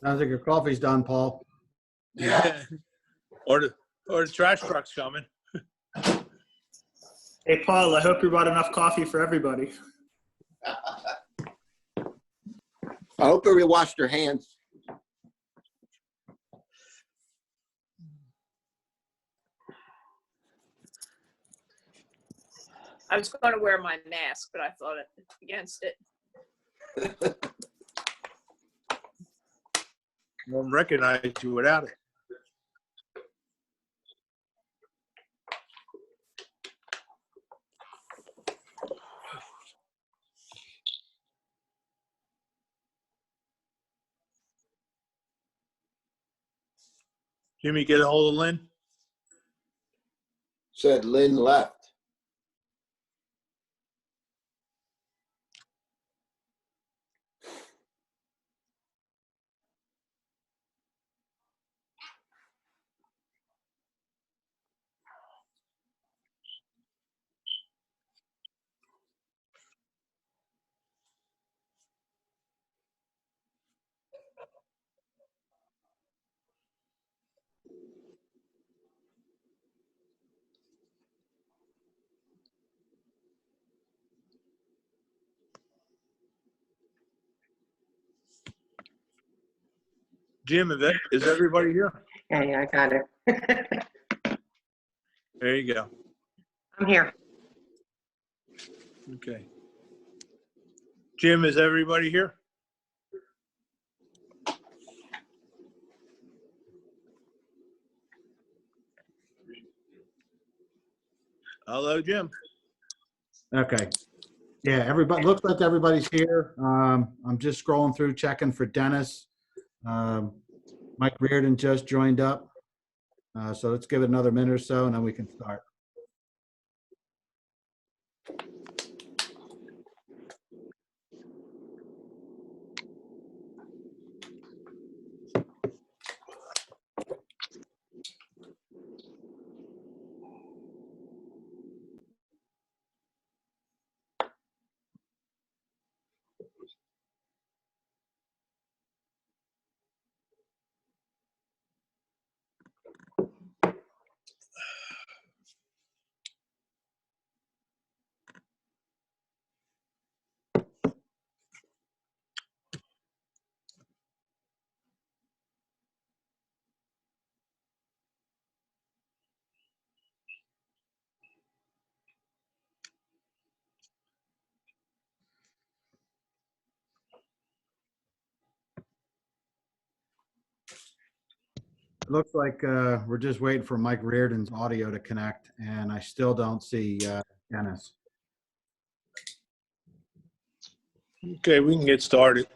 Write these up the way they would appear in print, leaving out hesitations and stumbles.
Sounds like your coffee's done, Paul. Yeah. Or the trash truck's coming. Hey, Paul, I hope you brought enough coffee for everybody. I hope everybody washed their hands. I was going to wear my mask, but I thought against it. Won't recognize you without it. Jimmy, get a hold of Lynn. Said Lynn left. Jim, is everybody here? Yeah, I got it. There you go. I'm here. Okay. Jim, is everybody here? Hello, Jim. Okay. Yeah, everybody looks like everybody's here. I'm just scrolling through, checking for Dennis. Mike Reardon just joined up. So let's give it another minute or so and then we can start. It looks like we're just waiting for Mike Reardon's audio to connect, and I still don't see Dennis. Okay, we can get started.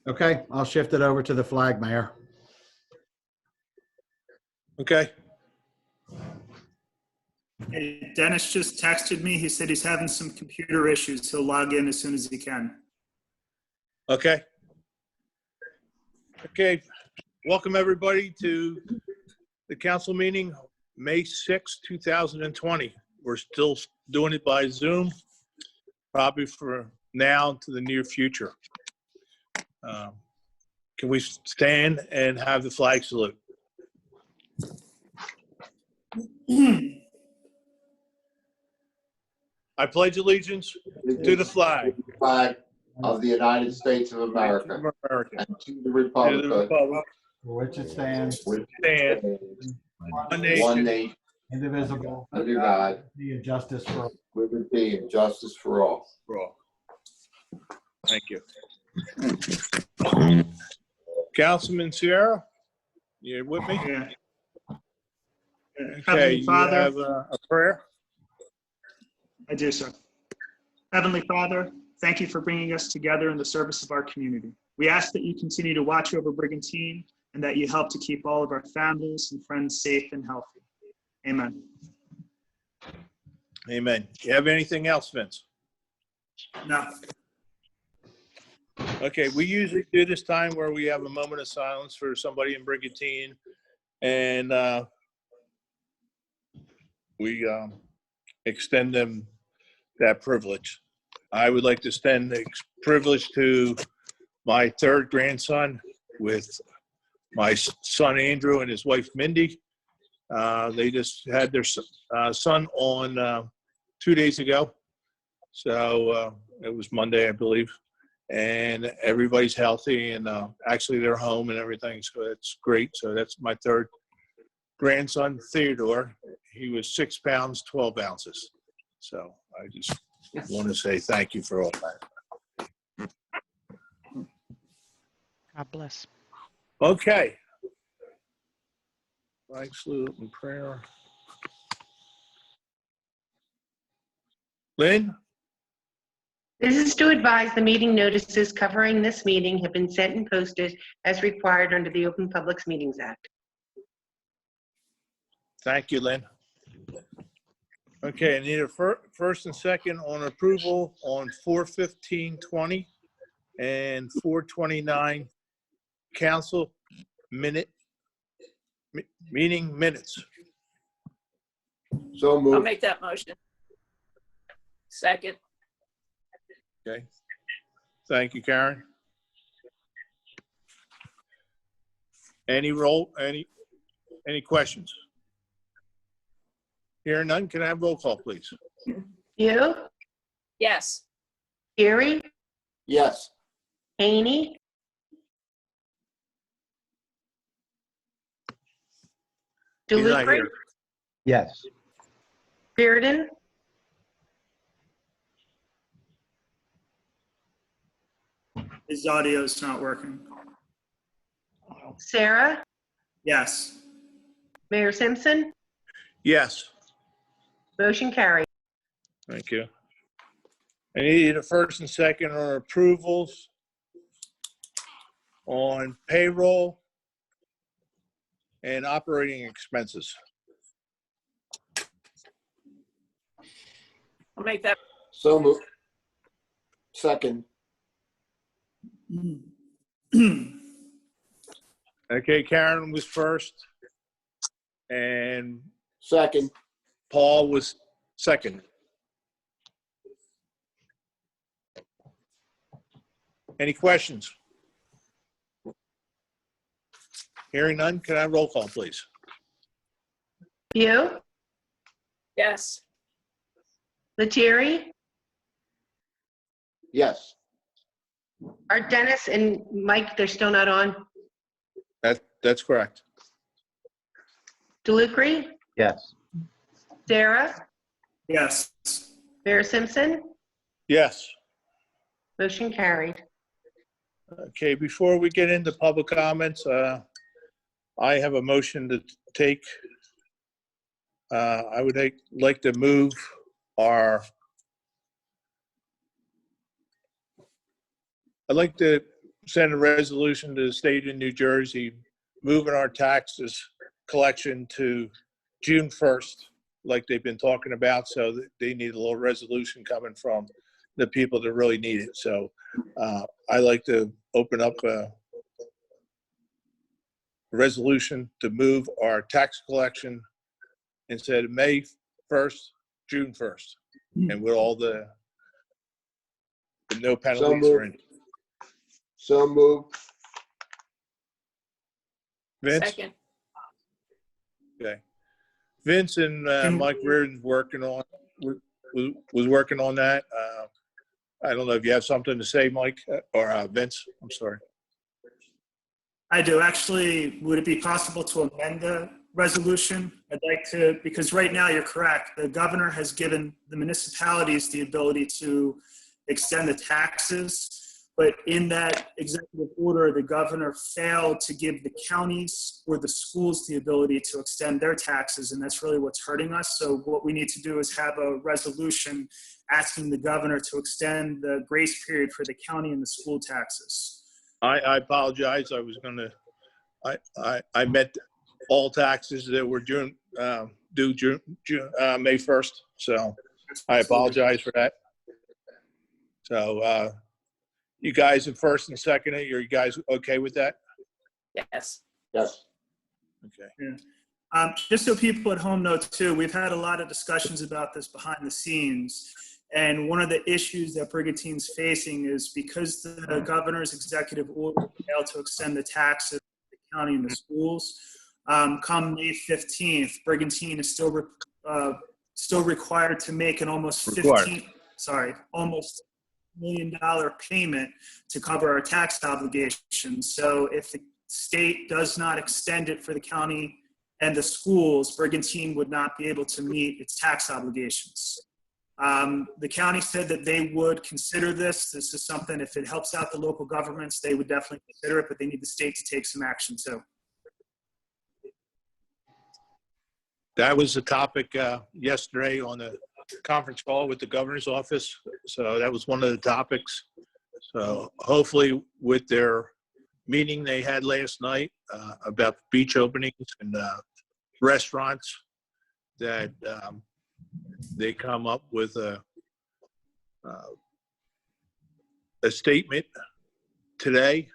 Okay, I'll shift it over to the flag, Mayor. Okay. Hey, Dennis just texted me. He said he's having some computer issues. He'll log in as soon as he can. Okay. Okay. Welcome, everybody, to the council meeting, May 6, 2020. We're still doing it by Zoom, probably for now to the near future. Can we stand and have the flag salute? I pledge allegiance to the flag Of the United States of America and to the republic For which it stands, which stand one nation, nation indivisible, under God, and justice for all. liberty and justice for all. for all. Thank you. Councilman Sierra, you with me? Yeah. Okay, Heavenly you Father, have a prayer? I do, sir. Heavenly Father, thank you for bringing us together in the service of our community. We ask that you continue to watch over Brigantine and that you help to keep all of our families and friends safe and healthy. Amen. Amen. You have anything else, Vince? No. Okay, we usually do this time where we have a moment of silence for somebody in Brigantine, and we extend them that privilege. I would like to extend the privilege to my third grandson with my son Andrew and his wife Mindy. They just had their son on 2 days ago. So it was Monday, I believe. And everybody's healthy and actually they're home and everything. So that's great. So that's my third grandson, Theodore. He was 6 pounds, 12 ounces. So I just want to say thank you for all that. God bless. Okay. Flag salute and prayer. Lynn? This is to advise the meeting notices covering this meeting have been sent and posted as required under the Open Public Meetings Act. Thank you, Lynn. Okay, I need a first and second on approval on 4/15/20 and 4/29 council meeting minutes. So I'll moved. make that motion. Second. Okay. Thank you, Karen. Any questions? Hearing none, can I have roll call, please? You, Yes. Gary, Yes. Haney, He's not DeLuca, here. Yes. Reardon, His audio is not working. Sarah, Yes. Mayor Simpson, Yes, motion carried. thank you. I need a first and second on approvals on payroll and operating expenses. I'll make that. So moved. Second. Okay, Karen was first and Second. Paul was second. Any questions? Hearing none, can I have roll call, please? You, Yes. Lettieri, Yes. are Dennis and Mike, they're still not on? That's correct. DeLuca, Yes. Sarah, Yes. Mayor Simpson, Yes. motion carried. Okay, before we get into public comments, I have a motion to take. I would like to move I'd like to send a resolution to the state of New Jersey, moving our taxes collection to June 1st, like they've been talking about. So they need a little resolution coming from the people that really need it. So I like to open up a resolution to move our tax collection instead of May 1st, June 1st, and with all the no penalties or anything. So moved. Vince? Second. Okay. Vince and Mike Reardon's working on, was working on that. I don't know if you have something to say, Mike, or Vince, I'm sorry. I do. Actually, would it be possible to amend the resolution? I'd like to, because right now you're correct. The governor has given the municipalities the ability to extend the taxes. But in that executive order, the governor failed to give the counties or the schools the ability to extend their taxes, and that's really what's hurting us. So what we need to do is have a resolution asking the governor to extend the grace period for the county and the school taxes. I apologize. I was gonna, I meant all taxes that were due May 1st. So I apologize for that. So you guys in first and second, are you guys okay with that? Yes. Yes. Okay. Just so people at home know too, we've had a lot of discussions about this behind the scenes. And one of the issues that Brigantine's facing is because the governor's executive order failed to extend the taxes to the county and the schools, come May 15th, Brigantine is still required to make an almost almost $1 million payment to cover our tax obligations. So if the state does not extend it for the county and the schools, Brigantine would not be able to meet its tax obligations. The county said that they would consider this. This is something, if it helps out the local governments, they would definitely consider it, but they need the state to take some action too. That was the topic yesterday on the conference call with the governor's office. So that was one of the topics. So hopefully with their meeting they had last night about beach openings and restaurants, that they come up with a statement today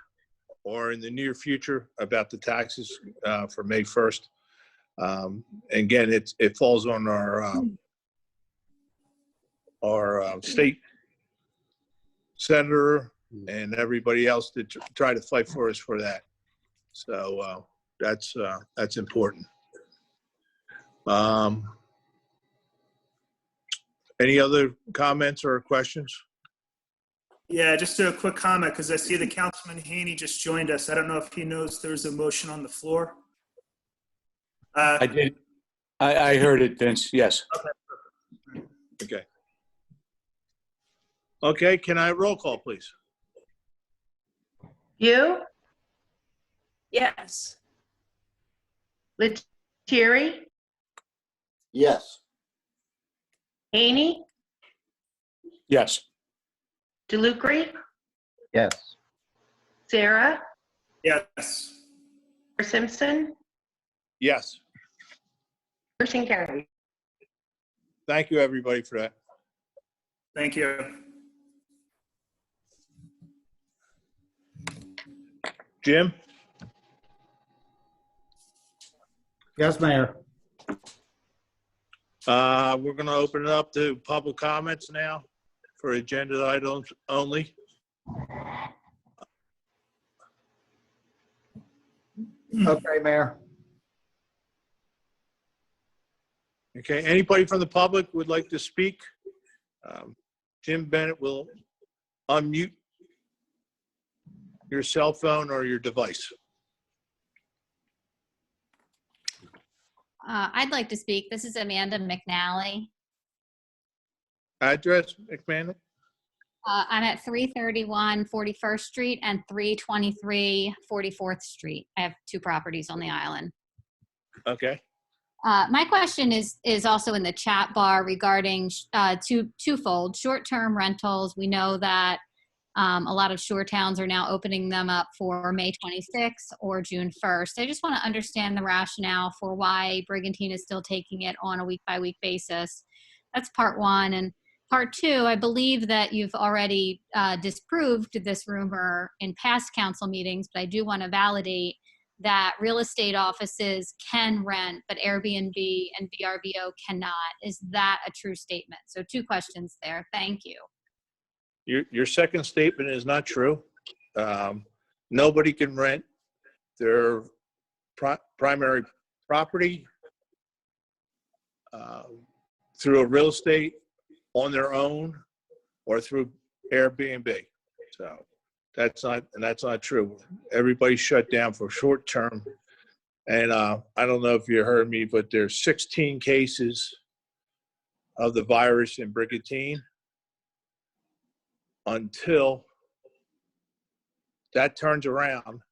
or in the near future about the taxes for May 1st. Again, it falls on our state senator and everybody else to try to fight for us for that. So that's important. Any other comments or questions? Yeah, just a quick comment, because I see the Councilman Haney just joined us. I don't know if he knows there's a motion on the floor. I did. I heard it, Vince. Yes. Okay. Okay, can I roll call, please? You, Yes. Lettieri, Yes. Haney, Yes. DeLucre, Yes. Yes. Sarah, Simpson, Yes. motion carried. Thank you, everybody, for that. Thank you. Jim? Yes, Mayor. We're going to open it up to public comments now for agenda items only. Okay, Mayor. Okay, anybody from the public would like to speak? Jim Bennett will unmute your cell phone or your device. I'd like to speak. This is Amanda McNally. Address, McMahon? I'm at 331 41st Street and 323 44th Street. I have two properties on the island. Okay. My question is also in the chat bar regarding twofold. Short-term rentals. We know that a lot of shore towns are now opening them up for May 26th or June 1st. I just want to understand the rationale for why Brigantine is still taking it on a week-by-week basis. That's part one. And part two, I believe that you've already disproved this rumor in past council meetings, but I do want to validate that real estate offices can rent, but Airbnb and VRBO cannot. Is that a true statement? So two questions there. Thank you. Your second statement is not true. Nobody can rent their primary property through a real estate on their own or through Airbnb. So that's not true. Everybody's shut down for short term. And I don't know if you heard me, but there's 16 cases of the virus in Brigantine. Until that turns around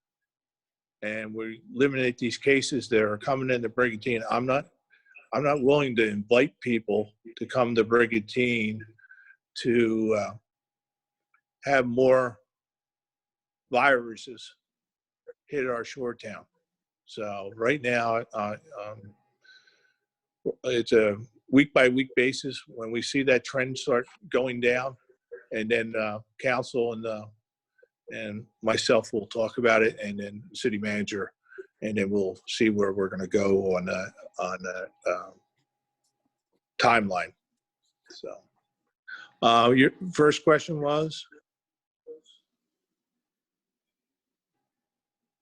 and we eliminate these cases that are coming into Brigantine, I'm not willing to invite people to come to Brigantine to have more viruses hit our shore town. So right now, it's a week-by-week basis. When we see that trend start going down, and then council and myself will talk about it, and then city manager, and then we'll see where we're going to go on the timeline. So Your first question was?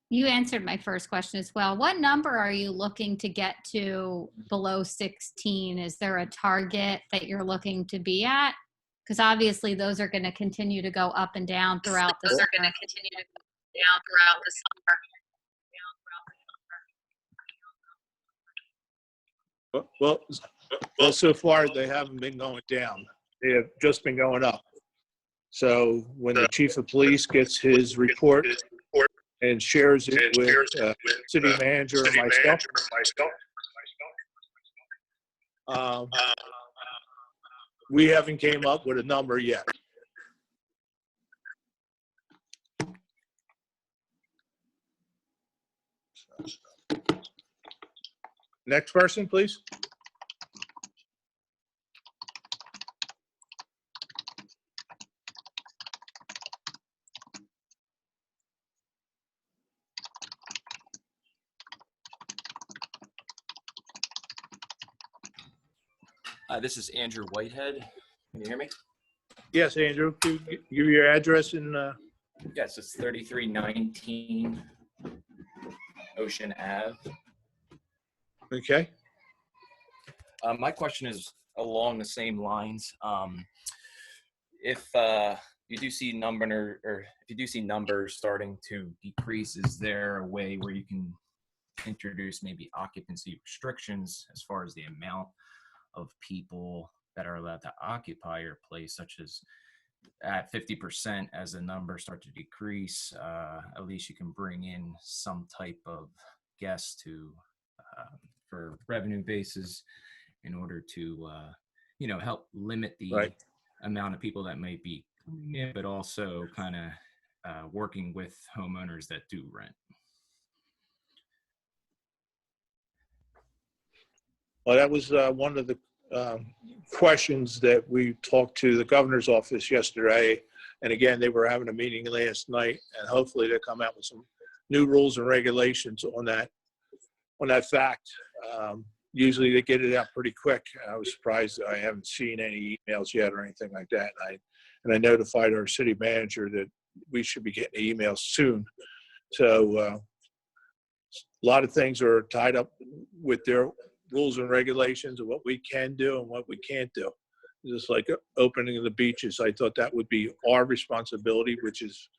You answered my first question as well. What number are you looking to get to below 16? Is there a target that you're looking to be at? Because obviously those are going to continue to go up and down throughout the summer. Well, so far they haven't been going down. They have just been going up. So when the chief of police gets his report and shares it with city manager and myself, we haven't came up with a number yet. Next person, please. This is Andrew Whitehead. Can you hear me? Yes, Andrew, give your address and Yes, it's 3319 Ocean Ave. okay. My question is along the same lines. If you do see if you do see numbers starting to decrease, is there a way where you can introduce maybe occupancy restrictions as far as the amount of people that are allowed to occupy your place, such as at 50% as the numbers start to decrease, at least you can bring in some type of guests to for revenue bases in order to help limit the amount of people that might be coming in, but also kind of working with homeowners that do rent. Well, that was one of the questions that we talked to the governor's office yesterday. And again, they were having a meeting last night, and hopefully they'll come out with some new rules and regulations on that fact. Usually they get it out pretty quick. I was surprised that I haven't seen any emails yet or anything like that. And I notified our city manager that we should be getting emails soon. So a lot of things are tied up with their rules and regulations of what we can do and what we can't do. Just like opening the beaches, I thought that would be our responsibility, which is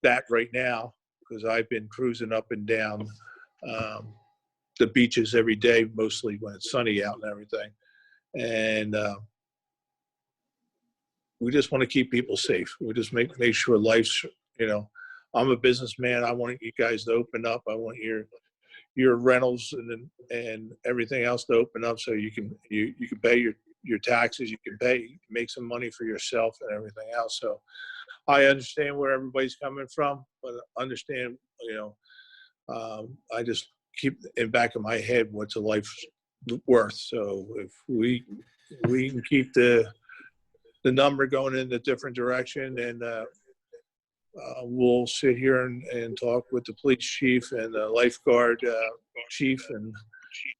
that right now, because I've been cruising up and down the beaches every day, mostly when it's sunny out and everything. And we just want to keep people safe. We just make sure life's, I'm a businessman. I want you guys to open up. I want your rentals and everything else to open up so you can pay your taxes, you can make some money for yourself and everything else. So I understand where everybody's coming from, but understand, I just keep in back of my head what's a life's worth. So if we can keep the number going in a different direction, and we'll sit here and talk with the police chief and the lifeguard chief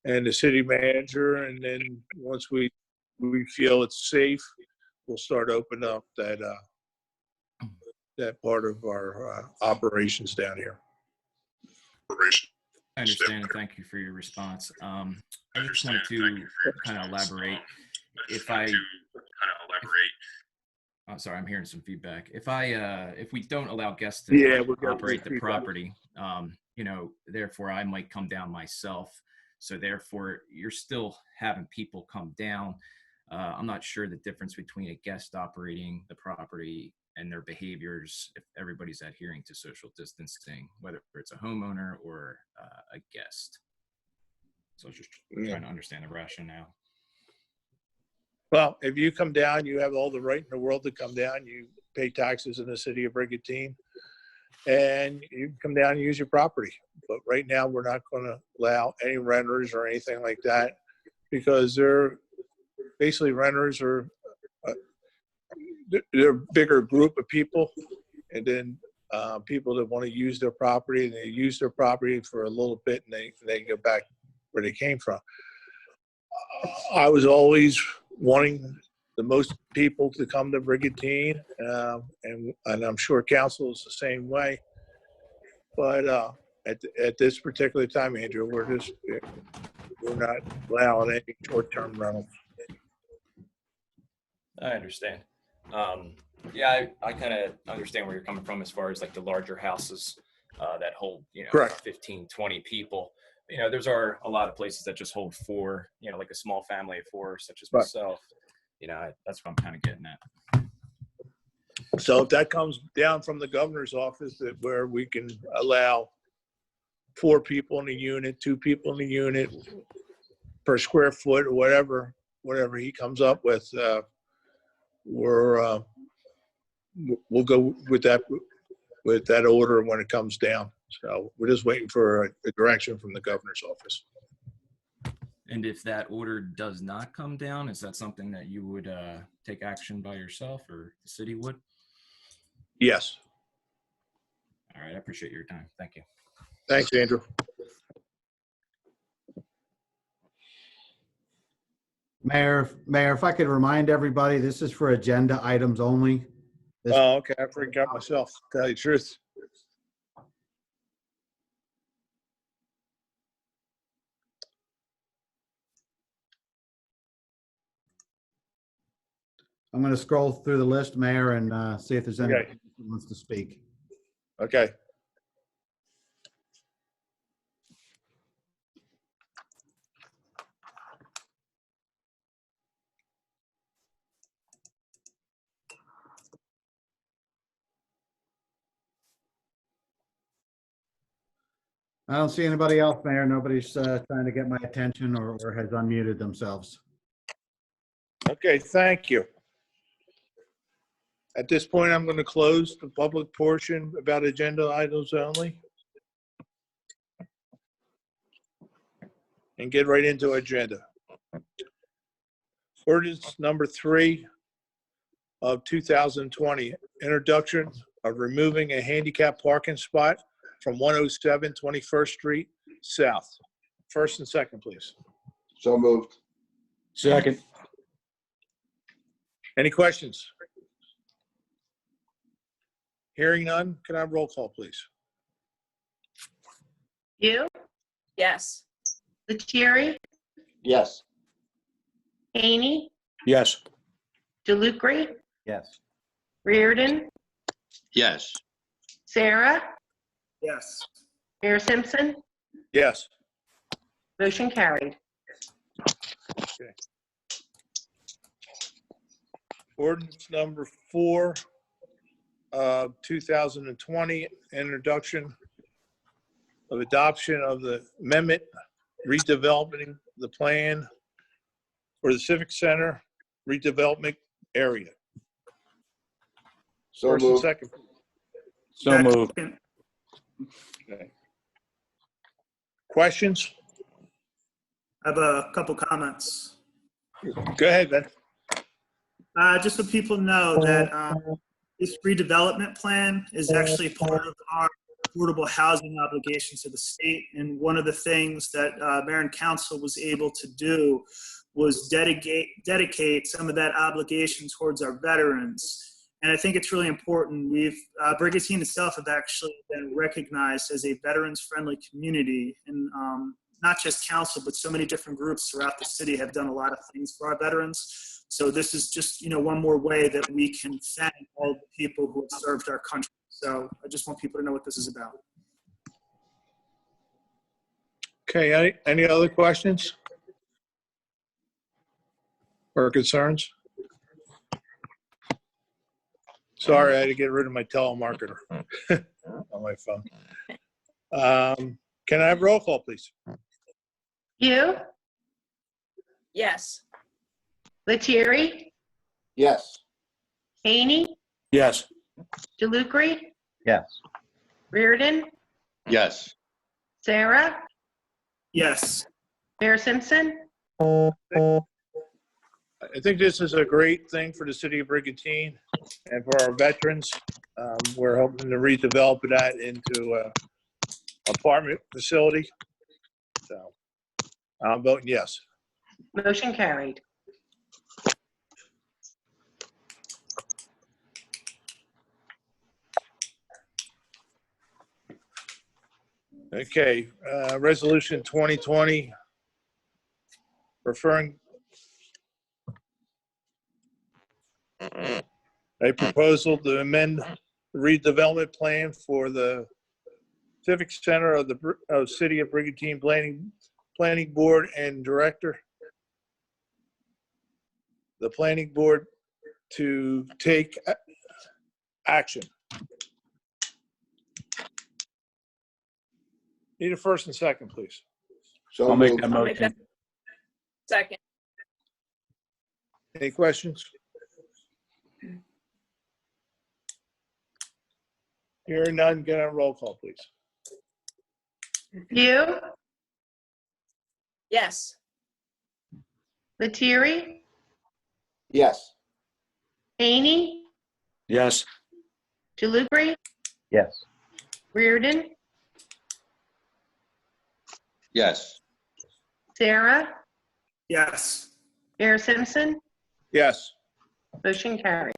and the city manager. And then once we feel it's safe, we'll start opening up that part of our operations down here. I understand, and thank you for your response. I just wanted to kind of elaborate. Oh, sorry, I'm hearing some feedback. If we don't allow guests to operate the property, therefore I might come down myself. So therefore, you're still having people come down. I'm not sure the difference between a guest operating the property and their behaviors, if everybody's adhering to social distancing, whether it's a homeowner or a guest. So I was just trying to understand the rationale. Well, if you come down, you have all the right in the world to come down. You pay taxes in the city of Brigantine, and you can come down and use your property. But right now, we're not going to allow any renters or anything like that, because they're basically renters are they're a bigger group of people, and then people that want to use their property, and they use their property for a little bit, and they go back where they came from. I was always wanting the most people to come to Brigantine, and I'm sure council is the same way. But at this particular time, Andrew, we're not allowing any short-term rentals. I understand. Yeah, I kind of understand where you're coming from as far as like the larger houses that hold, Correct. 15, 20 people. There's are a lot of places that just hold 4, like a small family of 4, such as Right. myself. That's what I'm kind of getting at. So if that comes down from the governor's office, that where we can allow 4 people in a unit, 2 people in a unit per square foot, or whatever he comes up with, we'll go with that order when it comes down. So we're just waiting for a direction from the governor's office. And if that order does not come down, is that something that you would take action by yourself, or the city would? Yes. All right. I appreciate your time. Thank you. Thanks, Andrew. Mayor, if I could remind everybody, this is for agenda items only. Oh, okay. I forgot myself, to tell you the truth. I'm going to scroll through the list, Mayor, and see if there's anybody Okay. who wants to speak. Okay. I don't see anybody else, Mayor. Nobody's trying to get my attention or has unmuted themselves. Okay, thank you. At this point, I'm going to close the public portion about agenda items only and get right into agenda. Ordinance number 3 of 2020, introduction of removing a handicap parking spot from 107 21st Street South. First and second, please. So moved. Second. Any questions? Hearing none, can I have roll call, please? You, Yes. Lettieri, Yes. Haney, Yes. DeLucre, Yes. Reardon, Yes. Sarah, Yes. Mayor Simpson, Yes. motion carried. Ordinance number 4 of 2020, introduction of adoption of the amendment redeveloping the plan for the Civic Center redevelopment area. So First and moved. second. So moved. Second. Okay. Questions? I have a couple comments. Go ahead, Ben. Just so people know that this redevelopment plan is actually part of our affordable housing obligation to the state. And one of the things that Mayor and Council was able to do was dedicate some of that obligation towards our veterans. And I think it's really important. Brigantine itself have actually been recognized as a veterans-friendly community. And not just council, but so many different groups throughout the city have done a lot of things for our veterans. So this is just, one more way that we can thank all the people who have served our country. So I just want people to know what this is about. Okay, any other questions or concerns? Sorry, I had to get rid of my telemarketer on my phone. Can I have roll call, please? You, Yes. Lettieri, Yes. Haney, Yes. DeLucre, Yes. Reardon, Yes. Sarah, Yes. Mayor Simpson, I think this is a great thing for the city of Brigantine and for our veterans. We're hoping to redevelop that into a apartment facility. So I'm voting yes. motion carried. Okay, resolution 2020, referring a proposal to amend the redevelopment plan for the Civic Center of the City of Brigantine Planning Board and Director. The Planning Board to take action. Need a first and second, please. So I'll make moved. that I'll make motion. that second. Any questions? Hearing none, get on roll call, please. View, Yes. Lettieri, Yes. Haney, Yes. Delubri, Yes. Reardon, Yes. Sarah, Yes. Mayor Simpson, Yes. motion carried.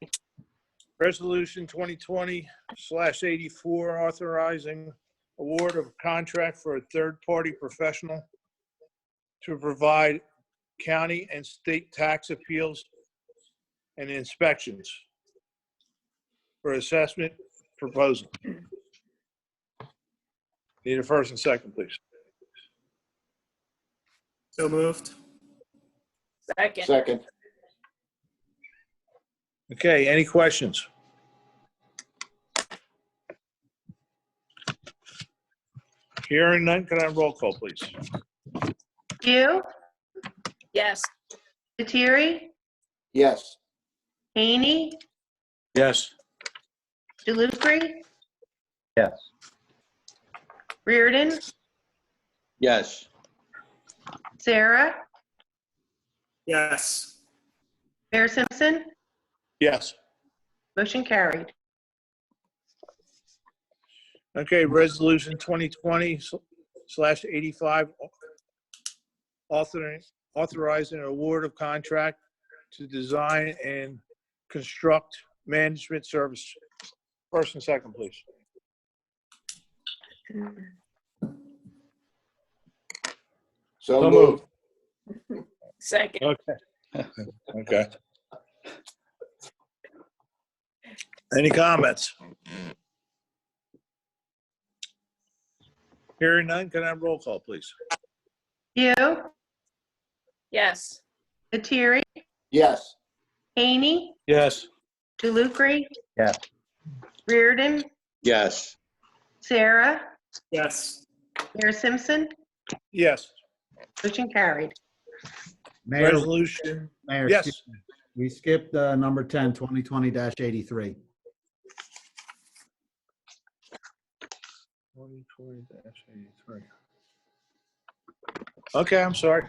Resolution 2020/84, authorizing award of contract for a third-party professional to provide county and state tax appeals and inspections for assessment proposal. Need a first and second, please. So moved. Second. Second. Okay, any questions? Hearing none, can I have roll call, please? View, Yes. Lettieri, Yes. Haney, Yes. Delubri, Yes. Reardon, Yes. Sarah, Yes. Mayor Simpson, Yes. motion carried. Okay, resolution 2020/85, authorizing an award of contract to design and construct management service. First and second, please. So moved. Second. Okay. Okay. Any comments? Hearing none, can I have roll call, please? View, Yes. Lettieri, Yes. Haney, Yes. Delubri, Yes. Reardon, Yes. Sarah, Yes. Mayor Simpson, Yes. motion carried. Mayor, Resolution, Mayor, yes. excuse me. We skipped number 10, 2020-83. 2020-83. Okay, I'm sorry.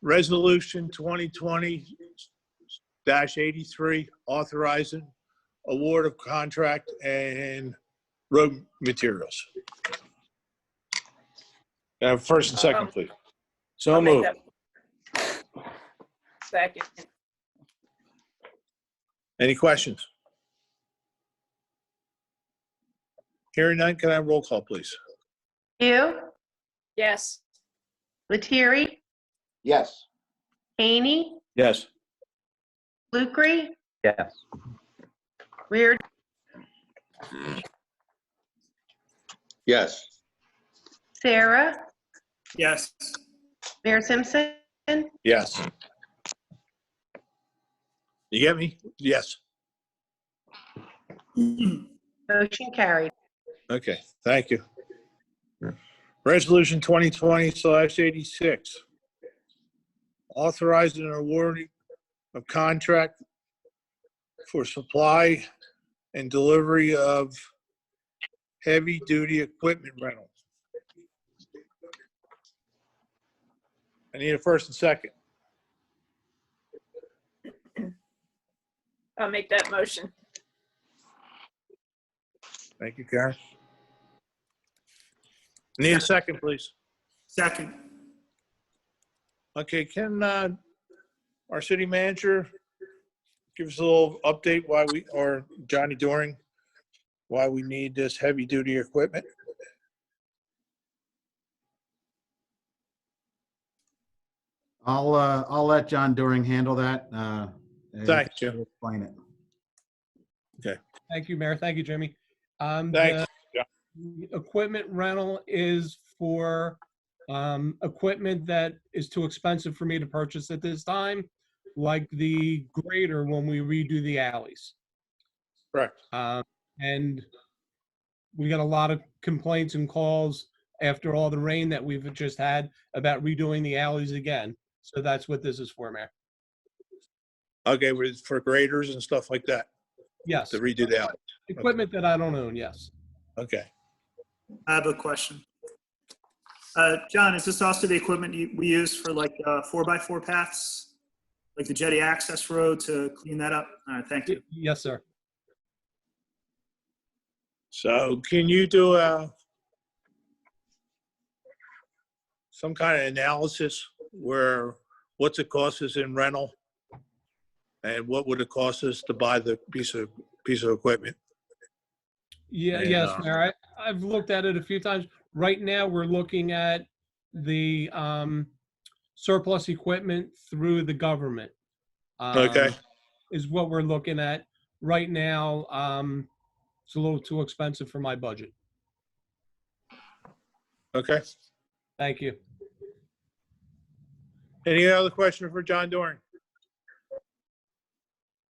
Resolution 2020-83, authorizing award of contract and road materials. First and second, please. So I'll make moved. that second. Any questions? Hearing none, can I have roll call, please? View, Yes. Lettieri, Yes. Haney, Yes. Lucre, Yes. Reardon, Yes. Sarah, Yes. Mayor Simpson, Yes. You get me? Yes. motion carried. Okay, thank you. Resolution 2020/86, authorizing an awarding of contract for supply and delivery of heavy-duty equipment rental. I need a first and second. I'll make that motion. Thank you, Karen. Need a second, please. Second. Okay, can our city manager give us a little update why we, or Johnny Doring, why we need this heavy-duty equipment? I'll let John Doring handle that. Thank he'll you. Explain it. Thank you, Mayor. Thank you, Jimmy. Thanks. The equipment rental is for equipment that is too expensive for me to purchase at this time, like the grader when we redo the alleys. Correct. And we got a lot of complaints and calls after all the rain that we've just had about redoing the alleys again. So that's what this is for, Mayor. Okay, for graders and stuff like that, Yes. to redo the alley. Equipment that I don't own, yes. Okay. I have a question. John, is this also the equipment we use for like 4x4 paths? Like the jetty access road to clean that up? All right, thank you. Yes, sir. So can you do some kind of analysis where what's it cost us in rental? And what would it cost us to buy the piece of equipment? Yeah, And, yes, Mayor. I've looked at it a few times. Right now, we're looking at the surplus equipment through the government. Okay. Is what we're looking at. Right now, it's a little too expensive for my budget. Okay. Thank you. Any other question for John Doring?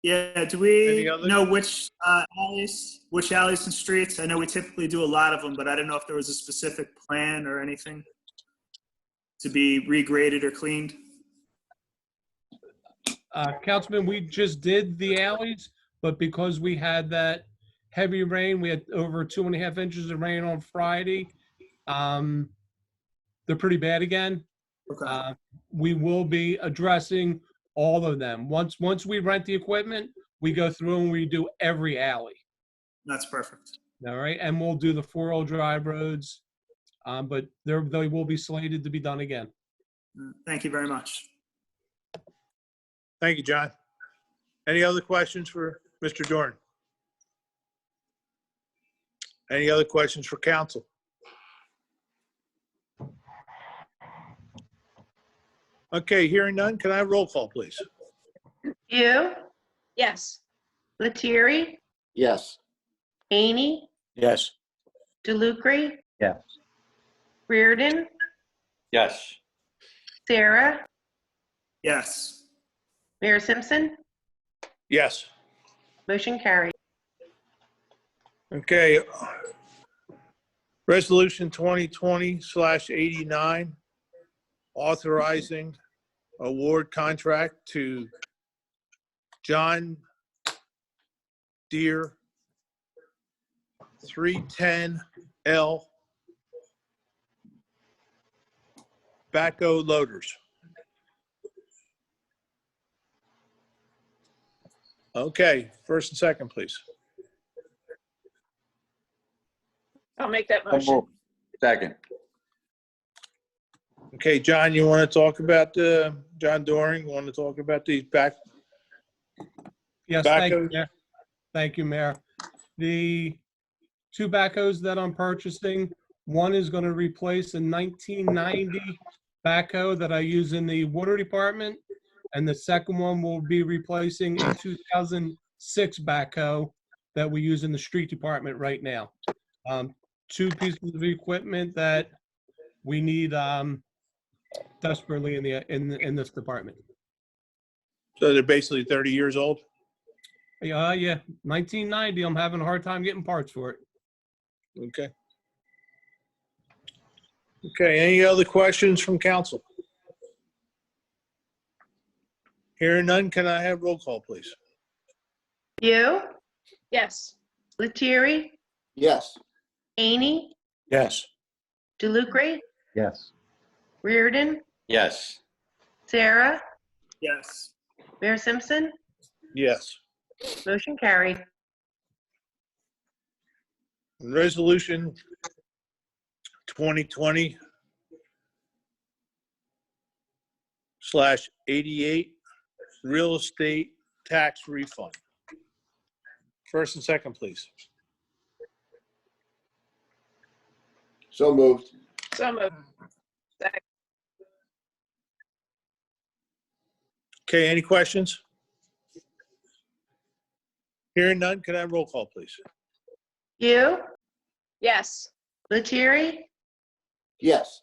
Yeah, do we Any other? know which alleys and streets? I know we typically do a lot of them, but I don't know if there was a specific plan or anything to be regraded or cleaned. Councilman, we just did the alleys, but because we had that heavy rain, we had over 2.5 inches of rain on Friday. They're pretty bad again. Okay. We will be addressing all of them. Once we rent the equipment, we go through and we do every alley. That's perfect. All right, and we'll do the 4-wheel drive roads, but they will be slated to be done again. Thank you very much. Thank you, John. Any other questions for Mr. Doring? Any other questions for council? Okay, hearing none, can I have roll call, please? You, Yes. Lettieri, Yes. Haney, Yes. DeLucre, Yes. Reardon, Yes. Sarah, Yes. Mayor Simpson. Yes. Motion carried. Okay. Resolution 2020/89, authorizing award contract to John Deere 310L backhoe loaders. Okay, first and second, please. I'll make that So motion. moved. Second. Okay, John, you want to talk about John Doring? You want to talk about these Yes, thank you, backhoes? Mayor. Thank you, Mayor. The 2 backhoes that I'm purchasing, one is going to replace a 1990 backhoe that I use in the water department, and the second one will be replacing a 2006 backhoe that we use in the street department right now. 2 pieces of equipment that we need desperately in this department. So they're basically 30 years old? Yeah, 1990. I'm having a hard time getting parts for it. Okay. Okay, any other questions from council? Hearing none, can I have roll call, please? You, Yes. Lettieri, Yes. Haney, Yes. DeLucre, Yes. Reardon, Yes. Sarah, Yes. Mayor Simpson. Yes. Motion carried. Resolution 2020/88, real estate tax refund. First and second, please. So moved. So moved. Second. Okay, any questions? Hearing none, can I have roll call, please? You, Yes. Lettieri, Yes.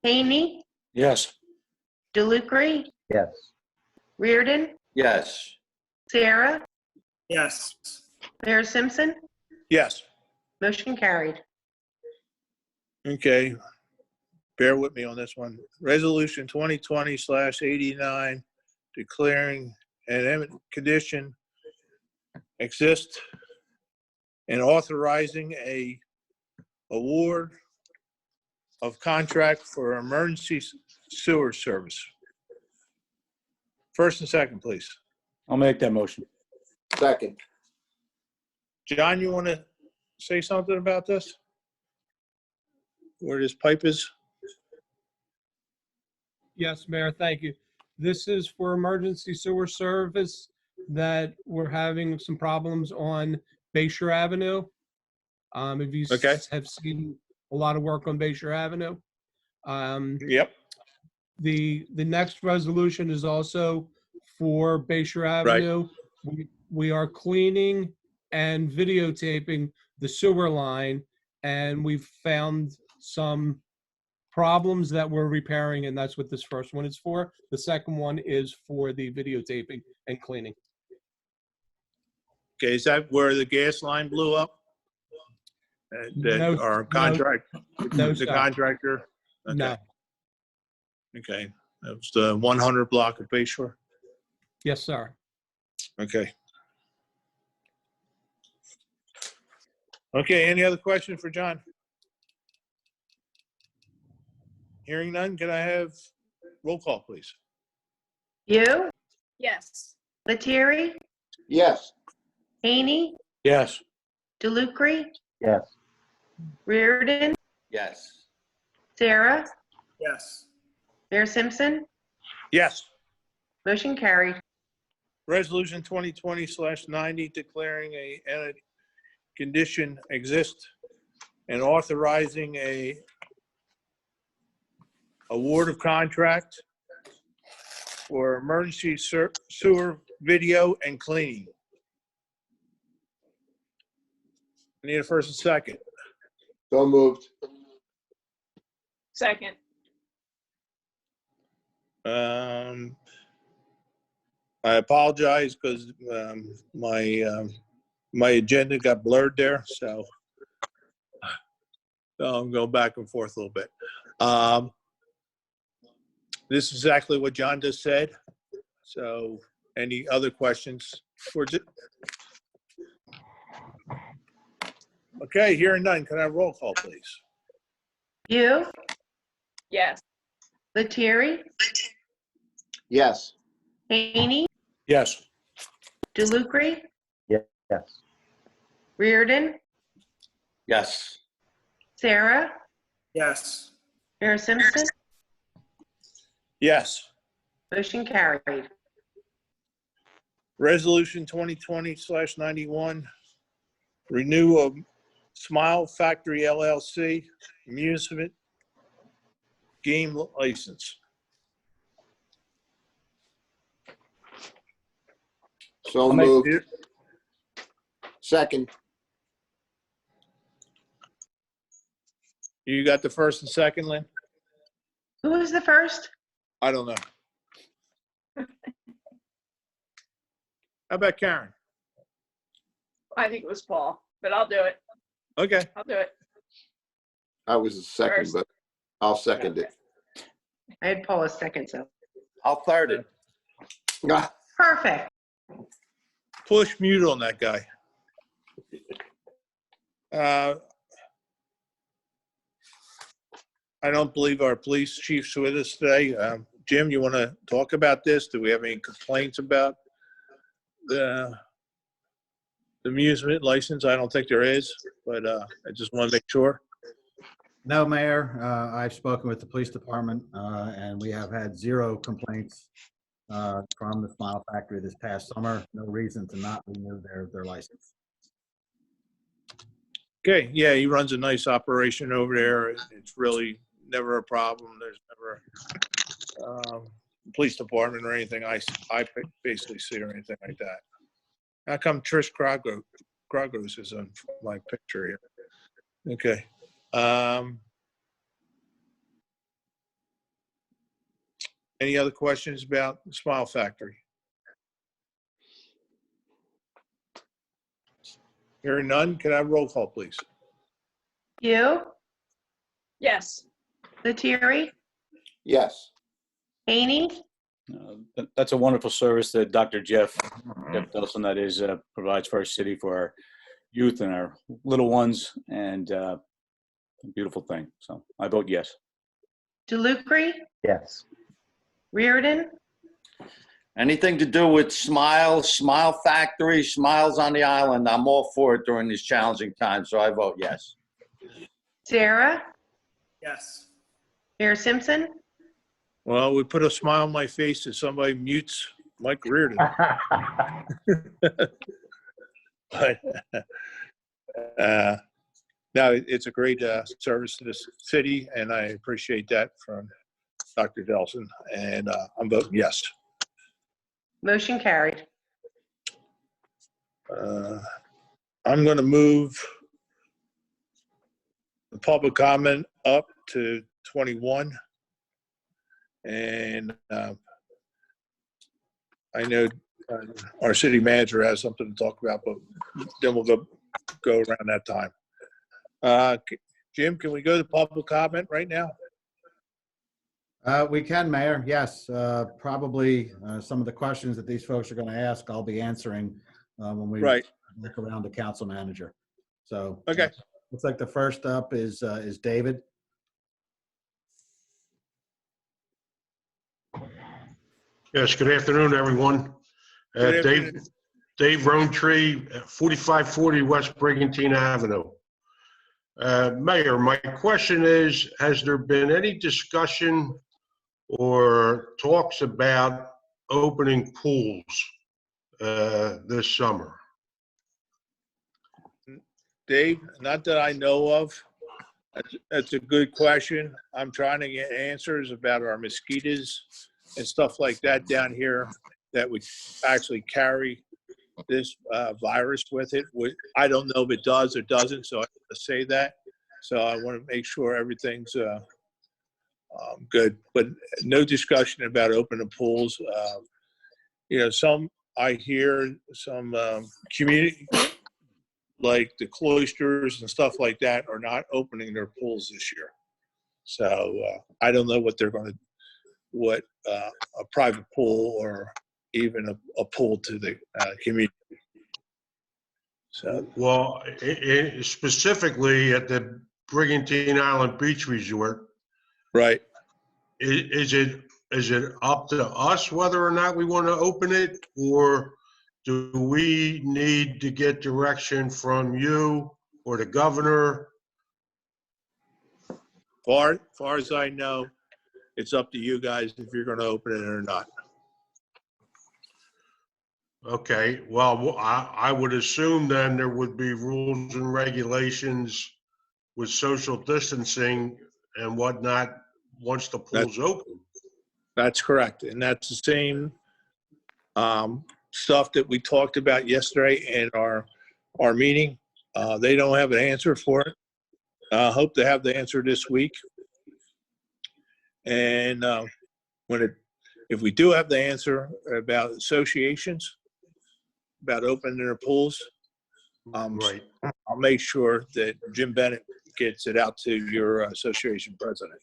Haney, Yes. DeLucre, Yes. Reardon, Yes. Sarah, Yes. Mayor Simpson. Yes. Motion carried. Okay. Bear with me on this one. Resolution 2020/89, declaring an imminent condition exists and authorizing a award of contract for emergency sewer service. First and second, please. I'll make that motion. Second. John, you want to say something about this? Where this pipe is? Yes, Mayor, thank you. This is for emergency sewer service that we're having some problems on Bayshore Avenue. If you Okay. have seen a lot of work on Bayshore Avenue. Yep. The next resolution is also for Bayshore Right. Avenue. We are cleaning and videotaping the sewer line, and we've found some problems that we're repairing, and that's what this first one is for. The second one is for the videotaping and cleaning. Okay, is that where the gas line blew up? No, Our contract, no, the sir. contractor? Okay. No. Okay, that was the 100 block of Bayshore? Yes, sir. Okay. Okay, any other questions for John? Hearing none, can I have roll call, please? You, Yes. Lettieri, Yes. Haney, Yes. DeLucre, Yes. Reardon, Yes. Sarah, Yes. Mayor Simpson. Yes. Motion carried. Resolution 2020/90, declaring a condition exists and authorizing a award of contract for emergency sewer video and cleaning. I need a first and second. So moved. Second. I apologize because my agenda got blurred there, so I'm going back and forth a little bit. This is exactly what John just said. So, any other questions for? Okay, hearing none. Can I have roll call, please? You, Yes. Lettieri, Yes. Haney, Yes. DeLucre, Yes. Reardon, Yes. Sarah, Yes. Mayor Simpson. Yes. Motion carried. Resolution 2020/91, renew of Smile Factory LLC amusement game license. So I'll make- moved. Second. You got the first and second, Lynn? Who was the first? I don't know. How about Karen? I think it was Paul, but I'll do it. Okay. I'll do it. I was the second, First. but I'll second it. I had Paul as second, so. I'll third it. Ah, Perfect. Push mute on that guy. I don't believe our police chief's with us today. Jim, you want to talk about this? Do we have any complaints about the amusement license? I don't think there is, but I just want to make sure. No, Mayor, I've spoken with the police department, and we have had 0 complaints from the Smile Factory this past summer. No reason to not renew their license. Okay, yeah, he runs a nice operation over there. It's really never a problem. There's never police department or anything I basically see or anything like that. How come Trish Grogos is on my picture here? Okay. Any other questions about the Smile Factory? Hearing none, can I have roll call, please? You, Yes. Lettieri, Yes. Haney, That's a wonderful service that Dr. Jeff Delson, that is, provides for our city, for our youth and our little ones, and a beautiful thing. So I vote yes. DeLucre, Yes. Reardon, Anything to do with Smile Factory, Smiles on the Island, I'm all for it during these challenging times, so I vote yes. Sarah, Yes. Mayor Simpson, Well, we put a smile on my face if somebody mutes Mike Reardon. But no, it's a great service to the city, and I appreciate that from Dr. Delson, and I'm voting yes. motion carried. I'm going to move the public comment up to 21. And I know our city manager has something to talk about, but then we'll go around that time. Jim, can we go to public comment right now? We can, Mayor. Yes. Probably some of the questions that these folks are going to ask, I'll be answering when we look around the council manager. So, okay. Looks like the first up is David. Yes, good afternoon, everyone. Good afternoon. Dave Rowntree, 4540 West Brigantine Avenue. Mayor, my question is, has there been any discussion or talks about opening pools this summer? Dave, not that I know of. That's a good question. I'm trying to get answers about our mosquitoes and stuff like that down here that would actually carry this virus with it. I don't know if it does or doesn't, so I have to say that. So I want to make sure everything's good, but no discussion about opening pools. I hear some community, like the Cloisters and stuff like that, are not opening their pools this year. So I don't know what they're going to, what a private pool or even a pool to the community. So, well, specifically at the Brigantine Island Beach Resort, right? Is it up to us whether or not we want to open it, or do we need to get direction from you or the governor? Far as I know, it's up to you guys if you're going to open it or not. Okay, well, I would assume then there would be rules and regulations with social distancing and whatnot once the pool's open. That's correct. And that's the same stuff that we talked about yesterday in our meeting. They don't have an answer for it. I hope to have the answer this week. And if we do have the answer about associations, about opening their pools, Right. I'll make sure that Jim Bennett gets it out to your association president,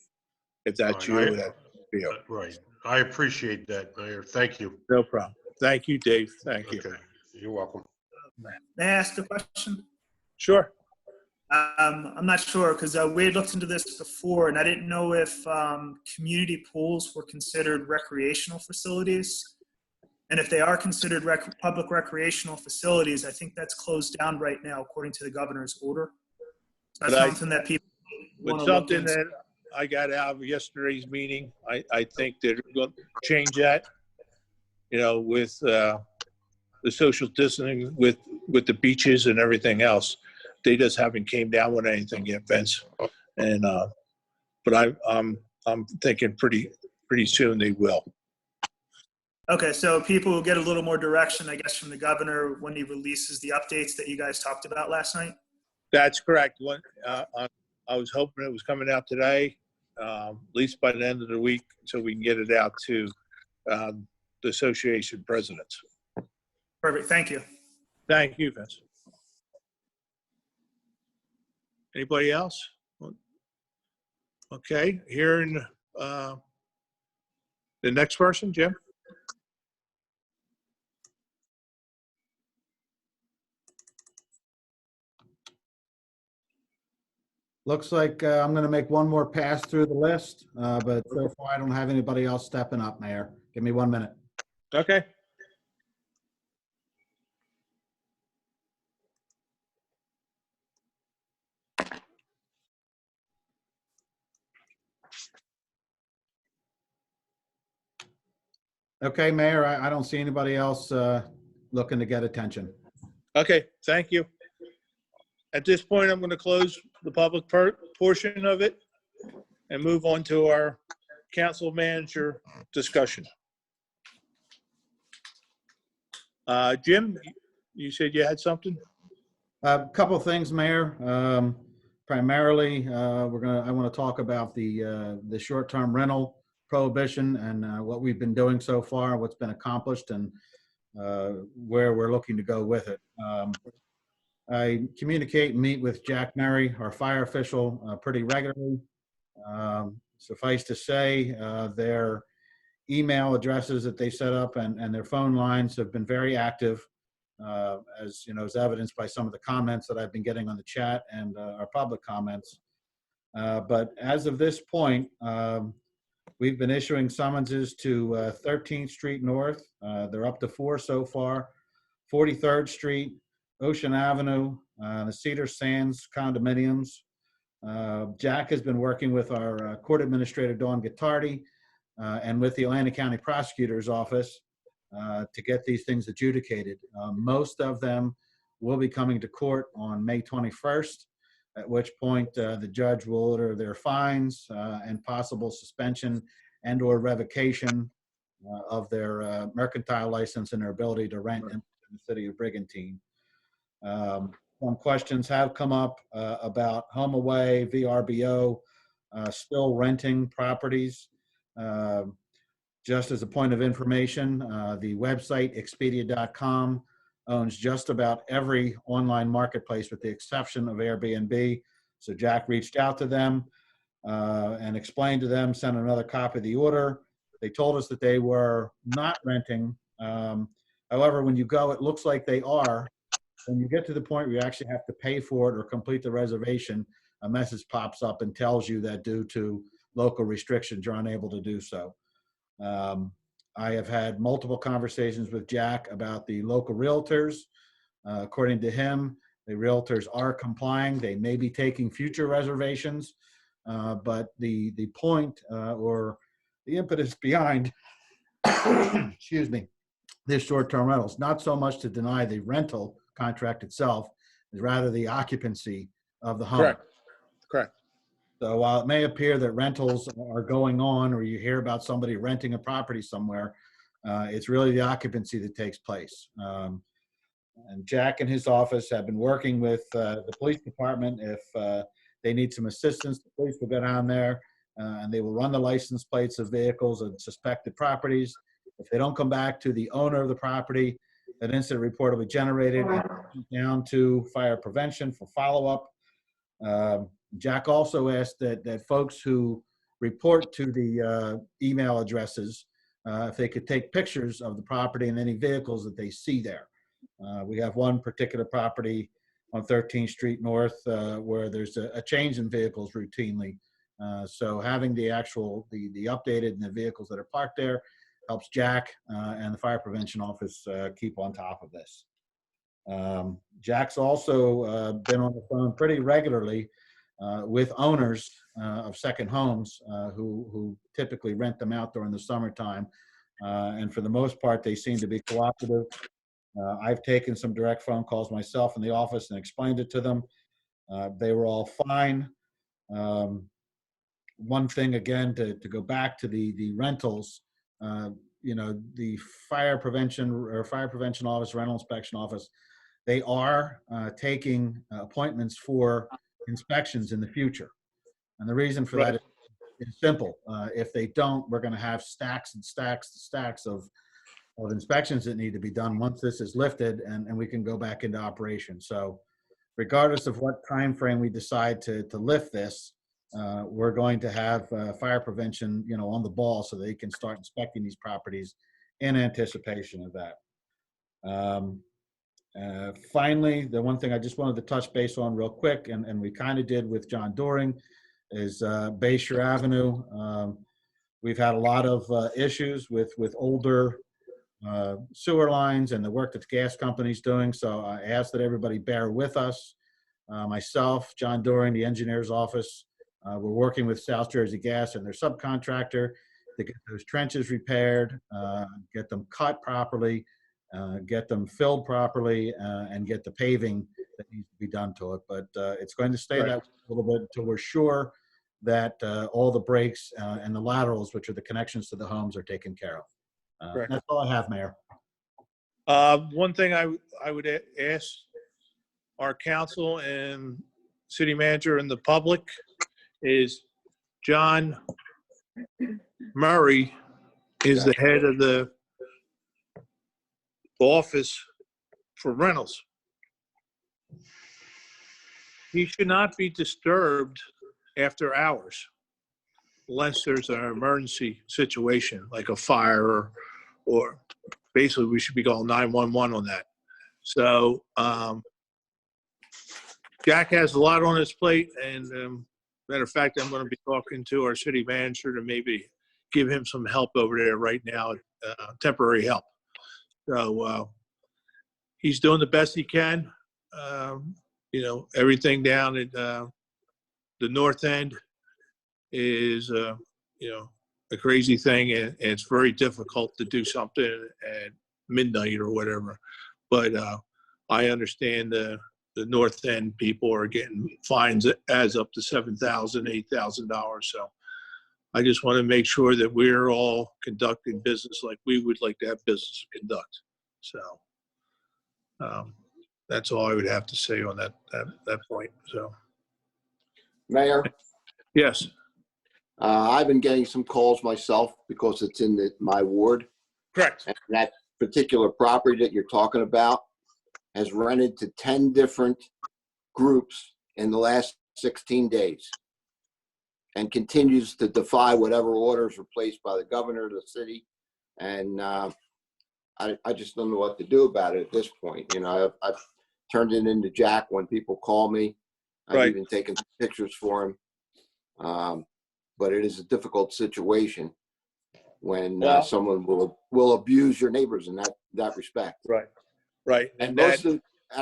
if that's Right. you. That feel. Right. I appreciate that, Mayor. Thank you. No problem. Thank you, Dave. Thank you. Okay. You're welcome. May I ask a question? Sure. I'm not sure because we had looked into this before, and I didn't know if community pools were considered recreational facilities. And if they are considered public recreational facilities, I think that's closed down right now, according to the governor's order. That's something that people But want to look something into. that I got out of yesterday's meeting, I think they're going to change that, with the social distancing with the beaches and everything else. They just haven't came down with anything yet, Vince. And but I'm thinking pretty soon they will. Okay, so people will get a little more direction, I guess, from the governor when he releases the updates that you guys talked about last night? That's correct. I was hoping it was coming out today, at least by the end of the week, so we can get it out to the association presidents. Perfect, thank you. Thank you, Vince. Anybody else? Okay, hearing the next person, Jim. Looks like I'm going to make one more pass through the list, but so far I don't have anybody else stepping up, Mayor. Give me 1 minute. Okay. Okay, Mayor, I don't see anybody else looking to get attention. Okay, thank you. At this point, I'm going to close the public portion of it and move on to our council manager discussion. Jim, you said you had something? A couple of things, Mayor. Primarily, I want to talk about the short-term rental prohibition and what we've been doing so far, what's been accomplished, and where we're looking to go with it. I communicate and meet with Jack Murray, our fire official, pretty regularly. Suffice to say, their email addresses that they set up and their phone lines have been very active, as you know, as evidenced by some of the comments that I've been getting on the chat and our public comments. But as of this point, we've been issuing summonses to 13th Street North. They're up to 4 so far. 43rd Street, Ocean Avenue, the Cedar Sands condominiums. Jack has been working with our court administrator, Dawn Gottardi, and with the Atlantic County Prosecutor's Office to get these things adjudicated. Most of them will be coming to court on May 21st, at which point the judge will order their fines and possible suspension and or revocation of their mercantile license and their ability to rent in the city of Brigantine. Some questions have come up about HomeAway, VRBO, still renting properties. Just as a point of information, the website Expedia.com owns just about every online marketplace with the exception of Airbnb. So Jack reached out to them and explained to them, sent another copy of the order. They told us that they were not renting. However, when you go, it looks like they are. When you get to the point where you actually have to pay for it or complete the reservation, a message pops up and tells you that due to local restrictions, you're unable to do so. I have had multiple conversations with Jack about the local realtors. According to him, the realtors are complying. They may be taking future reservations, but the point or the impetus behind, excuse me, this short-term rentals, not so much to deny the rental contract itself, is rather the occupancy of the home. Correct. Correct. So while it may appear that rentals are going on, or you hear about somebody renting a property somewhere, it's really the occupancy that takes place. And Jack and his office have been working with the police department. If they need some assistance, the police will go down there and they will run the license plates of vehicles and suspected properties. If they don't come back to the owner of the property, an incident report will be generated and down to fire prevention for follow-up. Jack also asked that folks who report to the email addresses, if they could take pictures of the property and any vehicles that they see there. We have one particular property on 13th Street North where there's a change in vehicles routinely. So having the actual, the updated and the vehicles that are parked there helps Jack and the fire prevention office keep on top of this. Jack's also been on the phone pretty regularly with owners of second homes who typically rent them out during the summertime. And for the most part, they seem to be cooperative. I've taken some direct phone calls myself in the office and explained it to them. They were all fine. One thing, again, to go back to the rentals, the fire prevention office, rental inspection office, they are taking appointments for inspections in the future. And the reason for that is simple. If they don't, we're going to have stacks and stacks and stacks of inspections that need to be done once this is lifted, and we can go back into operation. So regardless of what time frame we decide to lift this, we're going to have fire prevention, on the ball so they can start inspecting these properties in anticipation of that. Finally, the one thing I just wanted to touch base on real quick, and we kind of did with John Doring, is Bayshore Avenue. We've had a lot of issues with older sewer lines and the work that the gas company's doing. So I ask that everybody bear with us. Myself, John Doring, the engineer's office, we're working with South Jersey Gas and their subcontractor to get those trenches repaired, get them cut properly, get them filled properly, and get the paving that needs to be done to it. But it's going to stay that way a little bit until we're sure that all the breaks and the laterals, which are the connections to the homes, are taken care of. That's all I have, Mayor. One thing I would ask our council and city manager and the public is John Murray is the head of the office for rentals. He should not be disturbed after hours unless there's an emergency situation like a fire or basically we should be calling 911 on that. So Jack has a lot on his plate, and matter of fact, I'm going to be talking to our city manager to maybe give him some help over there right now, temporary help. So he's doing the best he can. Everything down at the north end is, a crazy thing, and it's very difficult to do something at midnight or whatever. But I understand the north end people are getting fines that adds up to $7,000, $8,000. So I just want to make sure that we're all conducting business like we would like to have business conduct. So that's all I would have to say on that point. So, Mayor, yes, I've been getting some calls myself because it's in my ward. Correct. And that particular property that you're talking about has rented to 10 different groups in the last 16 days and continues to defy whatever orders were placed by the governor of the city. And I just don't know what to do about it at this point. I've turned it into Jack when people call me. I've even taken pictures for him. But it is a difficult situation when someone will abuse your neighbors in that respect. Right. And I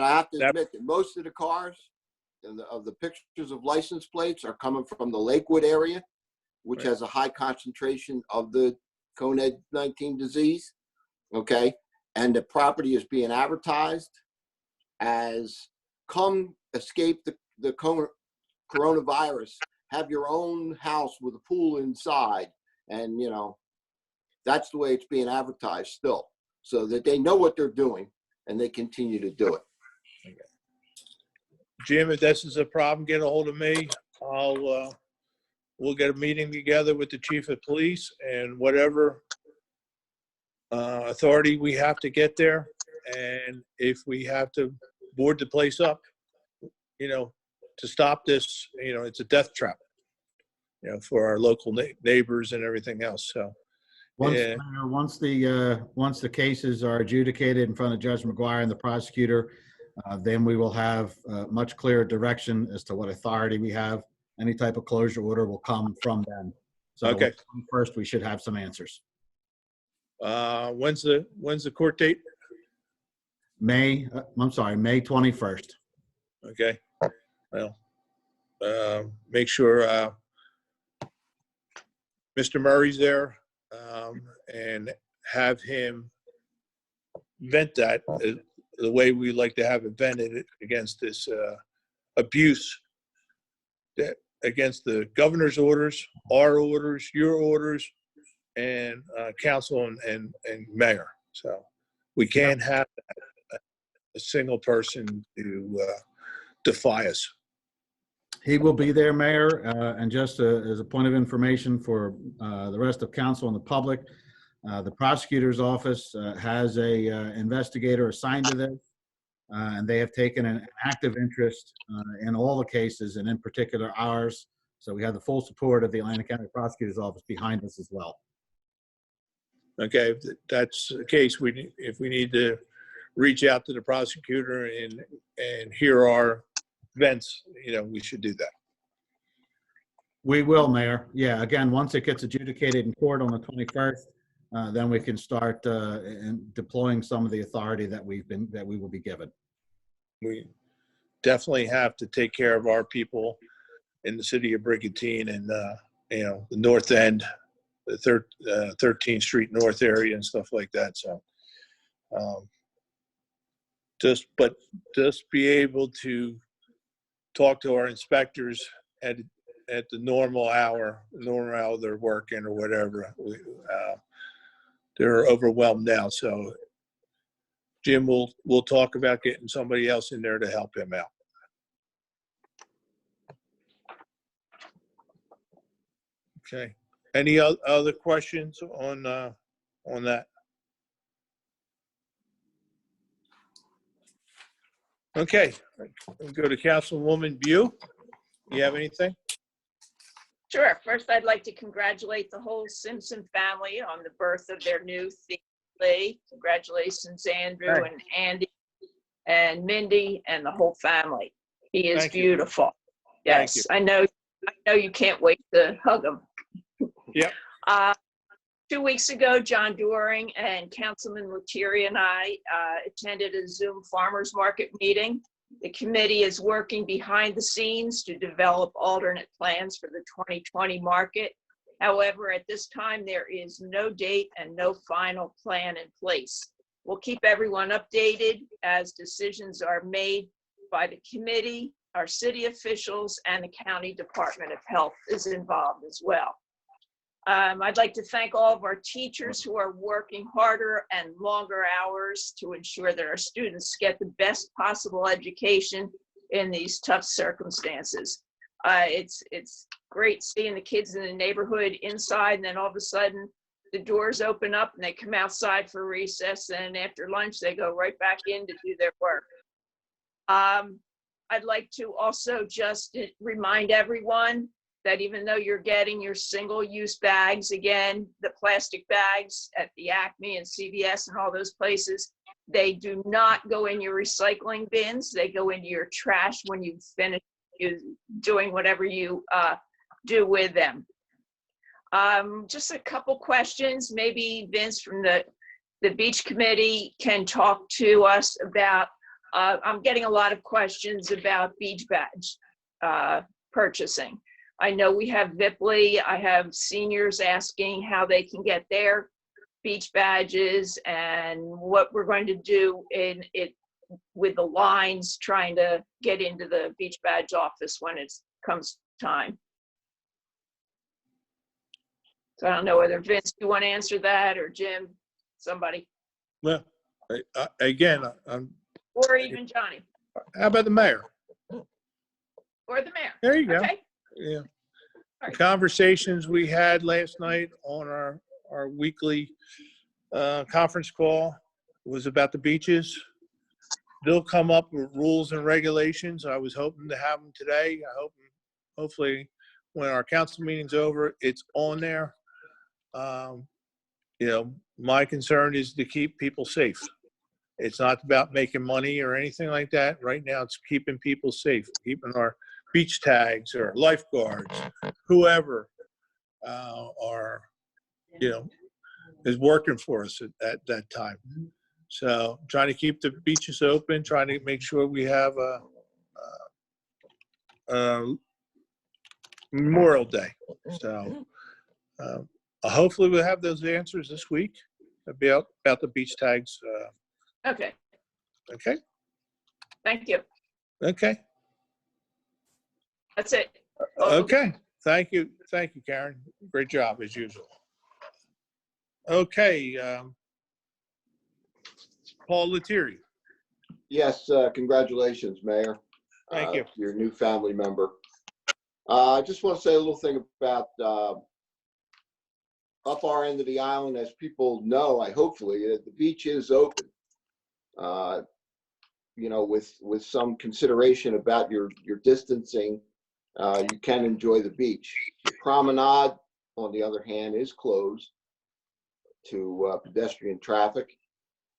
have to admit that most of the cars of the pictures of license plates are coming from the Lakewood area, which has a high concentration of the COVID-19 disease. Okay. And the property is being advertised as come escape the coronavirus, have your own house with a pool inside. And, that's the way it's being advertised still, so that they know what they're doing and they continue to do it. Jim, if this is a problem, get a hold of me. We'll get a meeting together with the chief of police and whatever authority we have to get there. And if we have to board the place up, to stop this, it's a death trap, for our local neighbors and everything else. So once the cases are adjudicated in front of Judge McGuire and the prosecutor, then we will have much clearer direction as to what authority we have. Any type of closure order will come from them. So okay. First, we should have some answers. When's the court date? May 21st. Okay. Well, make sure Mr. Murray's there and have him vent that the way we like to have it vented against this abuse that against the governor's orders, our orders, your orders, and council and mayor. So we can't have a single person to defy us. He will be there, Mayor, and just as a point of information for the rest of council and the public, the prosecutor's office has a investigator assigned to this, and they have taken an active interest in all the cases, and in particular ours. So we have the full support of the Atlantic County Prosecutor's Office behind us as well. Okay, if that's the case, if we need to reach out to the prosecutor and hear our events, we should do that. We will, Mayor. Yeah, again, once it gets adjudicated in court on the 21st, then we can start deploying some of the authority that we will be given. We definitely have to take care of our people in the city of Brigantine and the North End, the 13th Street North area and stuff like that. So just be able to talk to our inspectors at the normal hour they're working or whatever. They're overwhelmed now. So Jim will talk about getting somebody else in there to help him out. Okay. Any other questions on that? Okay. We'll go to Councilwoman Bue. You have anything? Sure. First, I'd like to congratulate the whole Simpson family on the birth of their new Lee. Congratulations, Andrew and Andy and Mindy and the whole family. He is beautiful. Yes, I know you can't wait to hug him. Yep. 2 weeks ago, John Doering and Councilman Lettieri and I attended a Zoom farmers market meeting. The committee is working behind the scenes to develop alternate plans for the 2020 market. However, at this time, there is no date and no final plan in place. We'll keep everyone updated as decisions are made by the committee, our city officials, and the County Department of Health is involved as well. I'd like to thank all of our teachers who are working harder and longer hours to ensure that our students get the best possible education in these tough circumstances. It's great seeing the kids in the neighborhood inside, and then all of a sudden the doors open up and they come outside for recess, and after lunch they go right back in to do their work. I'd like to also just remind everyone that even though you're getting your single-use bags, again, the plastic bags at the Acme and CVS and all those places, they do not go in your recycling bins. They go into your trash when you finish doing whatever you do with them. Just a couple questions. Maybe Vince from the beach committee can talk to us about, I'm getting a lot of questions about beach badge purchasing. I know we have Vipley. I have seniors asking how they can get their beach badges and what we're going to do in it with the lines trying to get into the beach badge office when it comes time. So I don't know whether Vince, you want to answer that, or Jim, somebody. Well, again, or even Johnny. How about the mayor? Or the mayor. There you go. Okay. Yeah. The conversations we had last night on our weekly conference call was about the beaches. They'll come up with rules and regulations. I was hoping to have them today. Hopefully when our council meeting's over, it's on there. My concern is to keep people safe. It's not about making money or anything like that. Right now, it's keeping people safe, keeping our beach tags or lifeguards, whoever is working for us at that time. So trying to keep the beaches open, trying to make sure we have a Memorial Day. So hopefully we'll have those answers this week about the beach tags. Okay. Okay. Thank you. Okay. That's it. Okay. Thank you. Thank you, Karen. Great job as usual. Okay, Paul Lettieri. Yes, congratulations, Mayor. Thank you. Your new family member. I just want to say a little thing about up our end of the island. As people know, hopefully the beach is open. With some consideration about your distancing, you can enjoy the beach. The promenade, on the other hand, is closed to pedestrian traffic.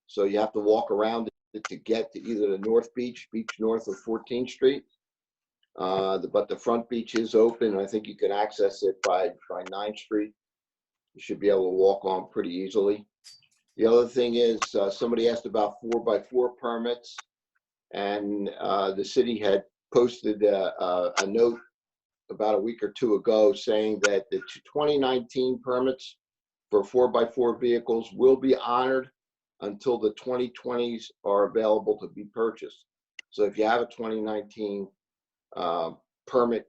So you have to walk around it to get to either the North Beach north of 14th Street. But the front beach is open. I think you can access it by 9th Street. You should be able to walk on pretty easily. The other thing is somebody asked about 4x4 permits, and the city had posted a note about a week or two ago saying that the 2019 permits for 4x4 vehicles will be honored until the 2020s are available to be purchased. So if you have a 2019 permit,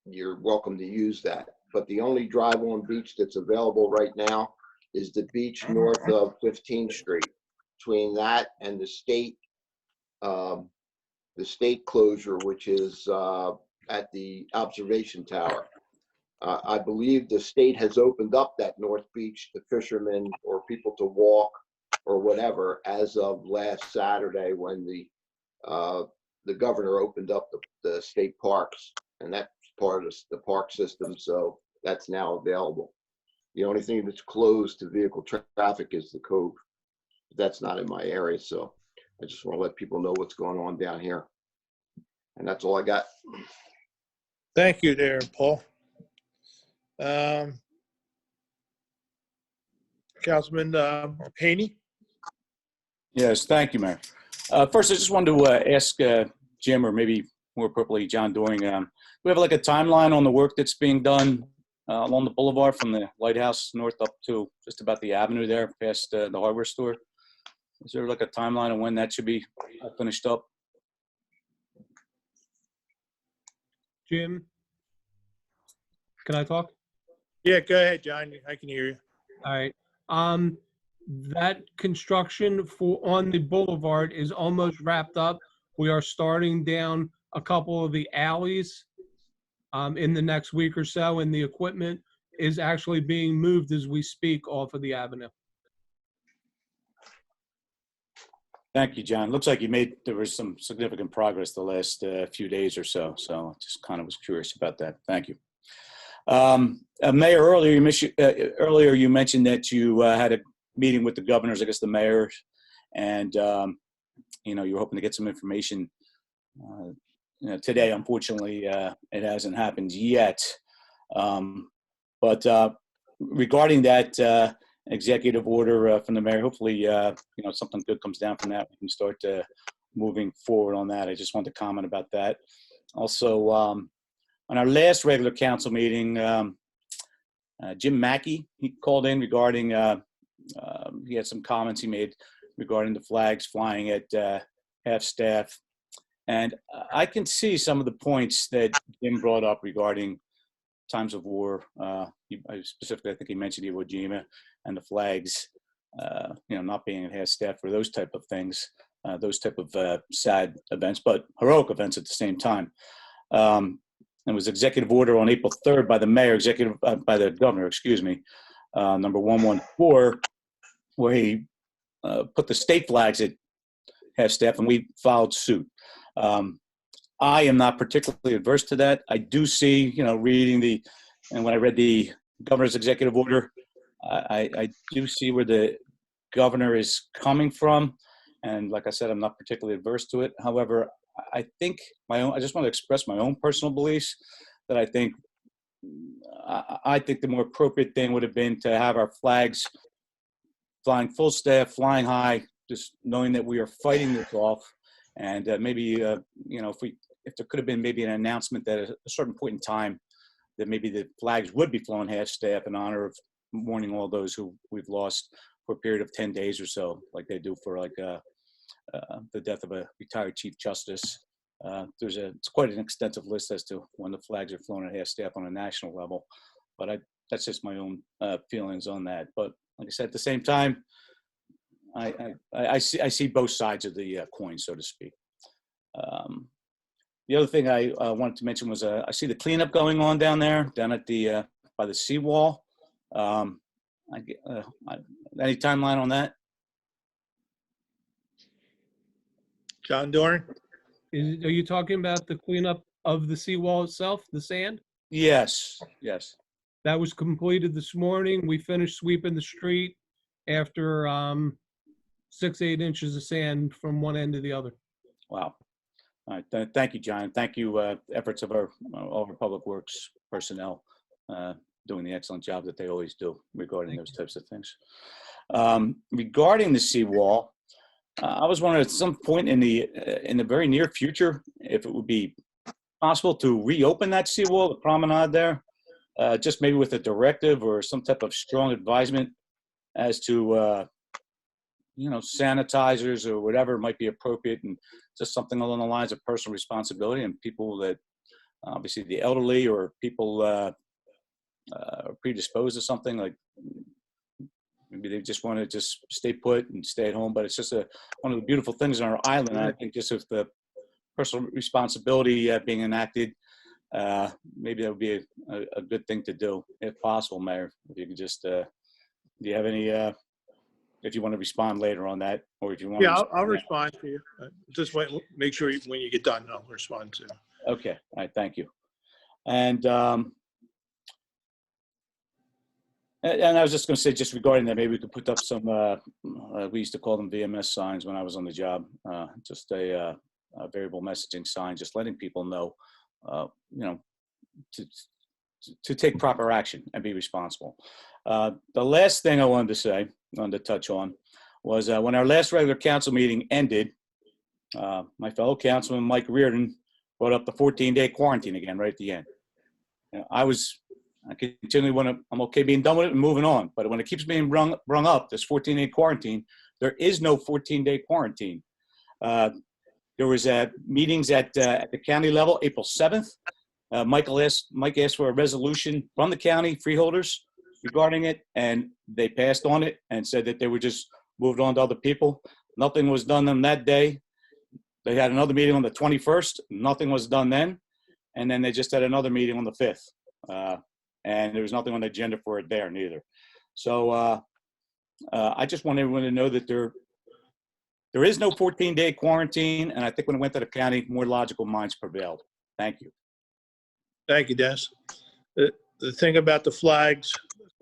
you're welcome to use that. But the only drive-on beach that's available right now is the beach north of 15th Street. Between that and the state closure, which is at the observation tower. I believe the state has opened up that North Beach to fishermen or people to walk or whatever as of last Saturday, when the governor opened up the state parks, and that's part of the park system, so that's now available. The only thing that's closed to vehicle traffic is the Cove. That's not in my area, so I just want to let people know what's going on down here. And that's all I got. Thank you there, Paul. Councilman Haney. Yes, thank you, Mayor. First, I just wanted to ask Jim, or maybe more appropriately, John Doring, we have like a timeline on the work that's being done along the boulevard from the lighthouse north up to just about the avenue there past the hardware store. Is there like a timeline on when that should be finished up? Jim, can I talk? Yeah, go ahead, John. I can hear you. All right. That construction on the boulevard is almost wrapped up. We are starting down a couple of the alleys in the next week or so, and the equipment is actually being moved as we speak off of the avenue. Thank you, John. Looks like there was some significant progress the last few days or so. So I just kind of was curious about that. Thank you. Mayor, earlier you mentioned that you had a meeting with the governors, I guess the mayors, and you were hoping to get some information today. Unfortunately, it hasn't happened yet. But regarding that executive order from the mayor, hopefully something good comes down from that. We can start moving forward on that. I just wanted to comment about that. Also, on our last regular council meeting, Jim Mackey, he called in regarding, he had some comments he made regarding the flags flying at half-staff. And I can see some of the points that Jim brought up regarding times of war. Specifically, I think he mentioned Iwo Jima and the flags, not being at half-staff for those type of things, those type of sad events, but heroic events at the same time. It was executive order on April 3rd by the mayor, by the governor, number 114, where he put the state flags at half-staff, and we followed suit. I am not particularly adverse to that. I do see, reading and when I read the governor's executive order, I do see where the governor is coming from. And like I said, I'm not particularly adverse to it. However, I think I just want to express my own personal beliefs that I think the more appropriate thing would have been to have our flags flying full staff, flying high, just knowing that we are fighting this off. And maybe, if there could have been maybe an announcement that at a certain point in time that maybe the flags would be flown half staff in honor of mourning all those who we've lost for a period of 10 days or so, like they do for the death of a retired Chief Justice. It's quite an extensive list as to when the flags are flown at half staff on a national level, but that's just my own feelings on that. But like I said, at the same time, I see both sides of the coin, so to speak. The other thing I wanted to mention was I see the cleanup going on down there, down at the by the seawall. Any timeline on that? John Doring? Are you talking about the cleanup of the seawall itself, the sand? Yes, yes. That was completed this morning. We finished sweeping the street after 6-8 inches of sand from one end to the other. Wow. All right. Thank you, John. Thank you, efforts of all of our public works personnel doing the excellent job that they always do regarding those types of things. Regarding the seawall, I was wondering at some point in the very near future if it would be possible to reopen that seawall, the promenade there, just maybe with a directive or some type of strong advisement as to sanitizers or whatever might be appropriate, and just something along the lines of personal responsibility, and people that obviously the elderly or people are predisposed to something, like maybe they just want to just stay put and stay at home. But it's just one of the beautiful things on our island. And I think just with the personal responsibility being enacted, maybe that would be a good thing to do if possible, Mayor. If you could just, do you have any, if you want to respond later on that, or if you want Yeah, to I'll respond to you. Just wait, make sure when you get done, I'll respond to you. Okay. All right. Thank you. And I was just going to say, just regarding that, maybe we could put up some, we used to call them VMS signs when I was on the job, just a variable messaging sign, just letting people know, to take proper action and be responsible. The last thing I wanted to touch on was when our last regular council meeting ended, my fellow councilman, Mike Reardon, brought up the 14-day quarantine again right at the end. I continually want to, I'm okay being done with it and moving on. But when it keeps being brung up, this 14-day quarantine, there is no 14-day quarantine. There was meetings at the county level, April 7th. Mike asked for a resolution from the county freeholders regarding it, and they passed on it and said that they were just moved on to other people. Nothing was done on that day. They had another meeting on the 21st. Nothing was done then. And then they just had another meeting on the 5th. And there was nothing on the agenda for it there neither. So I just want everyone to know that there is no 14-day quarantine. And I think when it went to the county, more logical minds prevailed. Thank you. Thank you, Dennis. The thing about the flags,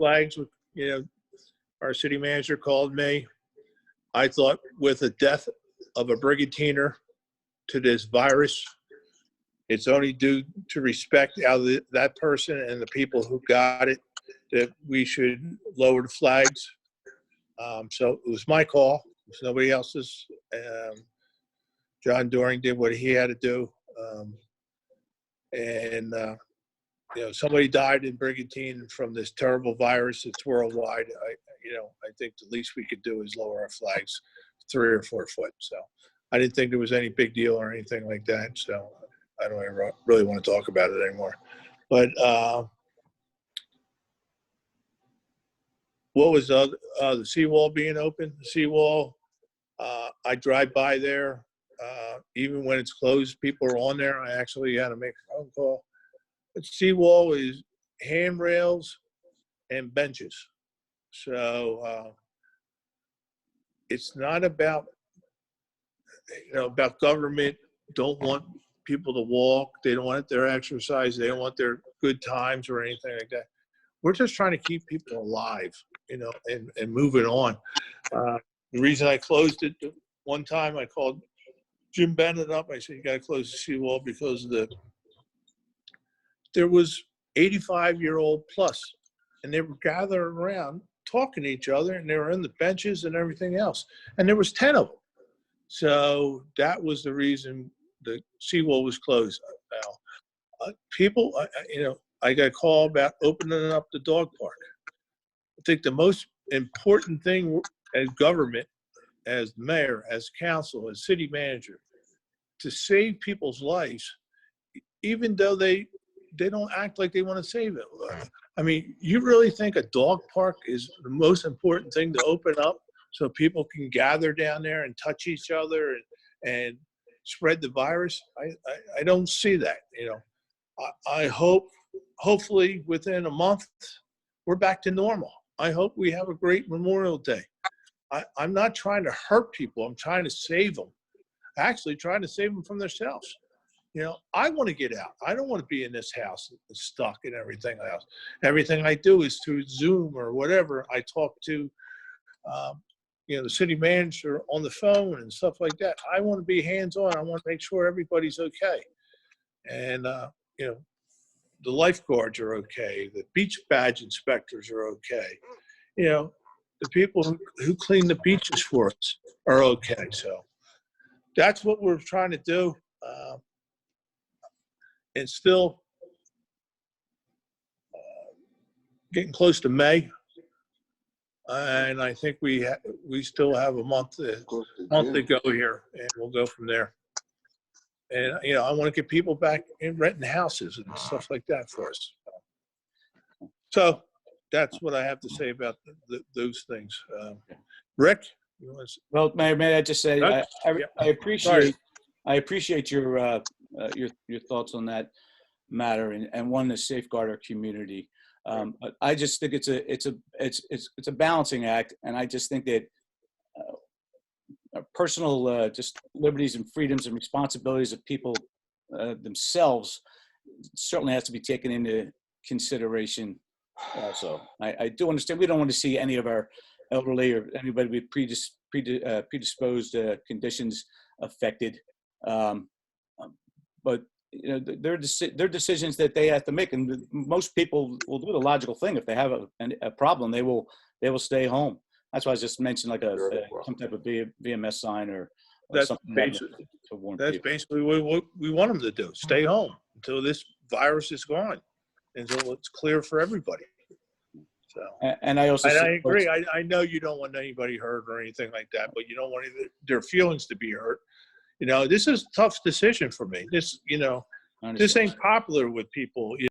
our city manager called me. I thought with the death of a brigantiner to this virus, it's only due to respect out of that person and the people who got it that we should lower the flags. So it was my call. It was nobody else's. John Doring did what he had to do. Somebody died in Brigantine from this terrible virus. It's worldwide. I think the least we could do is lower our flags 3 or 4 foot. So I didn't think there was any big deal or anything like that. So I don't really want to talk about it anymore. But what was the seawall being open? The seawall, I drive by there. Even when it's closed, people are on there. I actually had to make a phone call. But seawall is handrails and benches. So it's not about, about government. Don't want people to walk. They don't want their exercise. They don't want their good times or anything like that. We're just trying to keep people alive, and moving on. The reason I closed it one time, I called Jim Bennett up. I said, you got to close the seawall because there was 85-year-old plus, and they were gathered around talking to each other, and they were in the benches and everything else. And there was 10 of them. So that was the reason the seawall was closed. Now, people, I got a call about opening up the dog park. I think the most important thing as government, as mayor, as council, as city manager, to save people's lives, even though they don't act like they want to save it. I mean, you really think a dog park is the most important thing to open up so people can gather down there and touch each other and spread the virus? I don't see that, you know. I hope, hopefully within a month, we're back to normal. I hope we have a great Memorial Day. I'm not trying to hurt people. I'm trying to save them. Actually trying to save them from themselves. You know, I want to get out. I don't want to be in this house stuck and everything else. Everything I do is through Zoom or whatever. I talk to, you know, the city manager on the phone and stuff like that. I want to be hands-on. I want to make sure everybody's okay. And, you know, the lifeguards are okay. The beach badge inspectors are okay. You know, the people who clean the beaches for us are okay. So that's what we're trying to do. And still getting close to May. And I think we still have a month to go here, and we'll go from there. And, you know, I want to get people back in renting houses and stuff like that for us. So that's what I have to say about those things. Rick? You want to... Well, may I just say, I appreciate your thoughts on that matter and one to safeguard our community. But I just think it's a balancing act, and I just think that personal just liberties and freedoms and responsibilities of people themselves certainly has to be taken into consideration. Also, I do understand we don't want to see any of our elderly or anybody with predisposed conditions affected. But you know, they're decisions that they have to make, and most people will do the logical thing. If they have a problem, they will stay home. That's why I just mentioned like some type of VMS sign or that's something. That's basically what we want them to do: stay home until this virus is gone, until it's clear for everybody. So, and I also agree. I know you don't want anybody hurt or anything like that, but you don't want their feelings to be hurt. You know, this is a tough decision for me. This, you know, this ain't popular with people.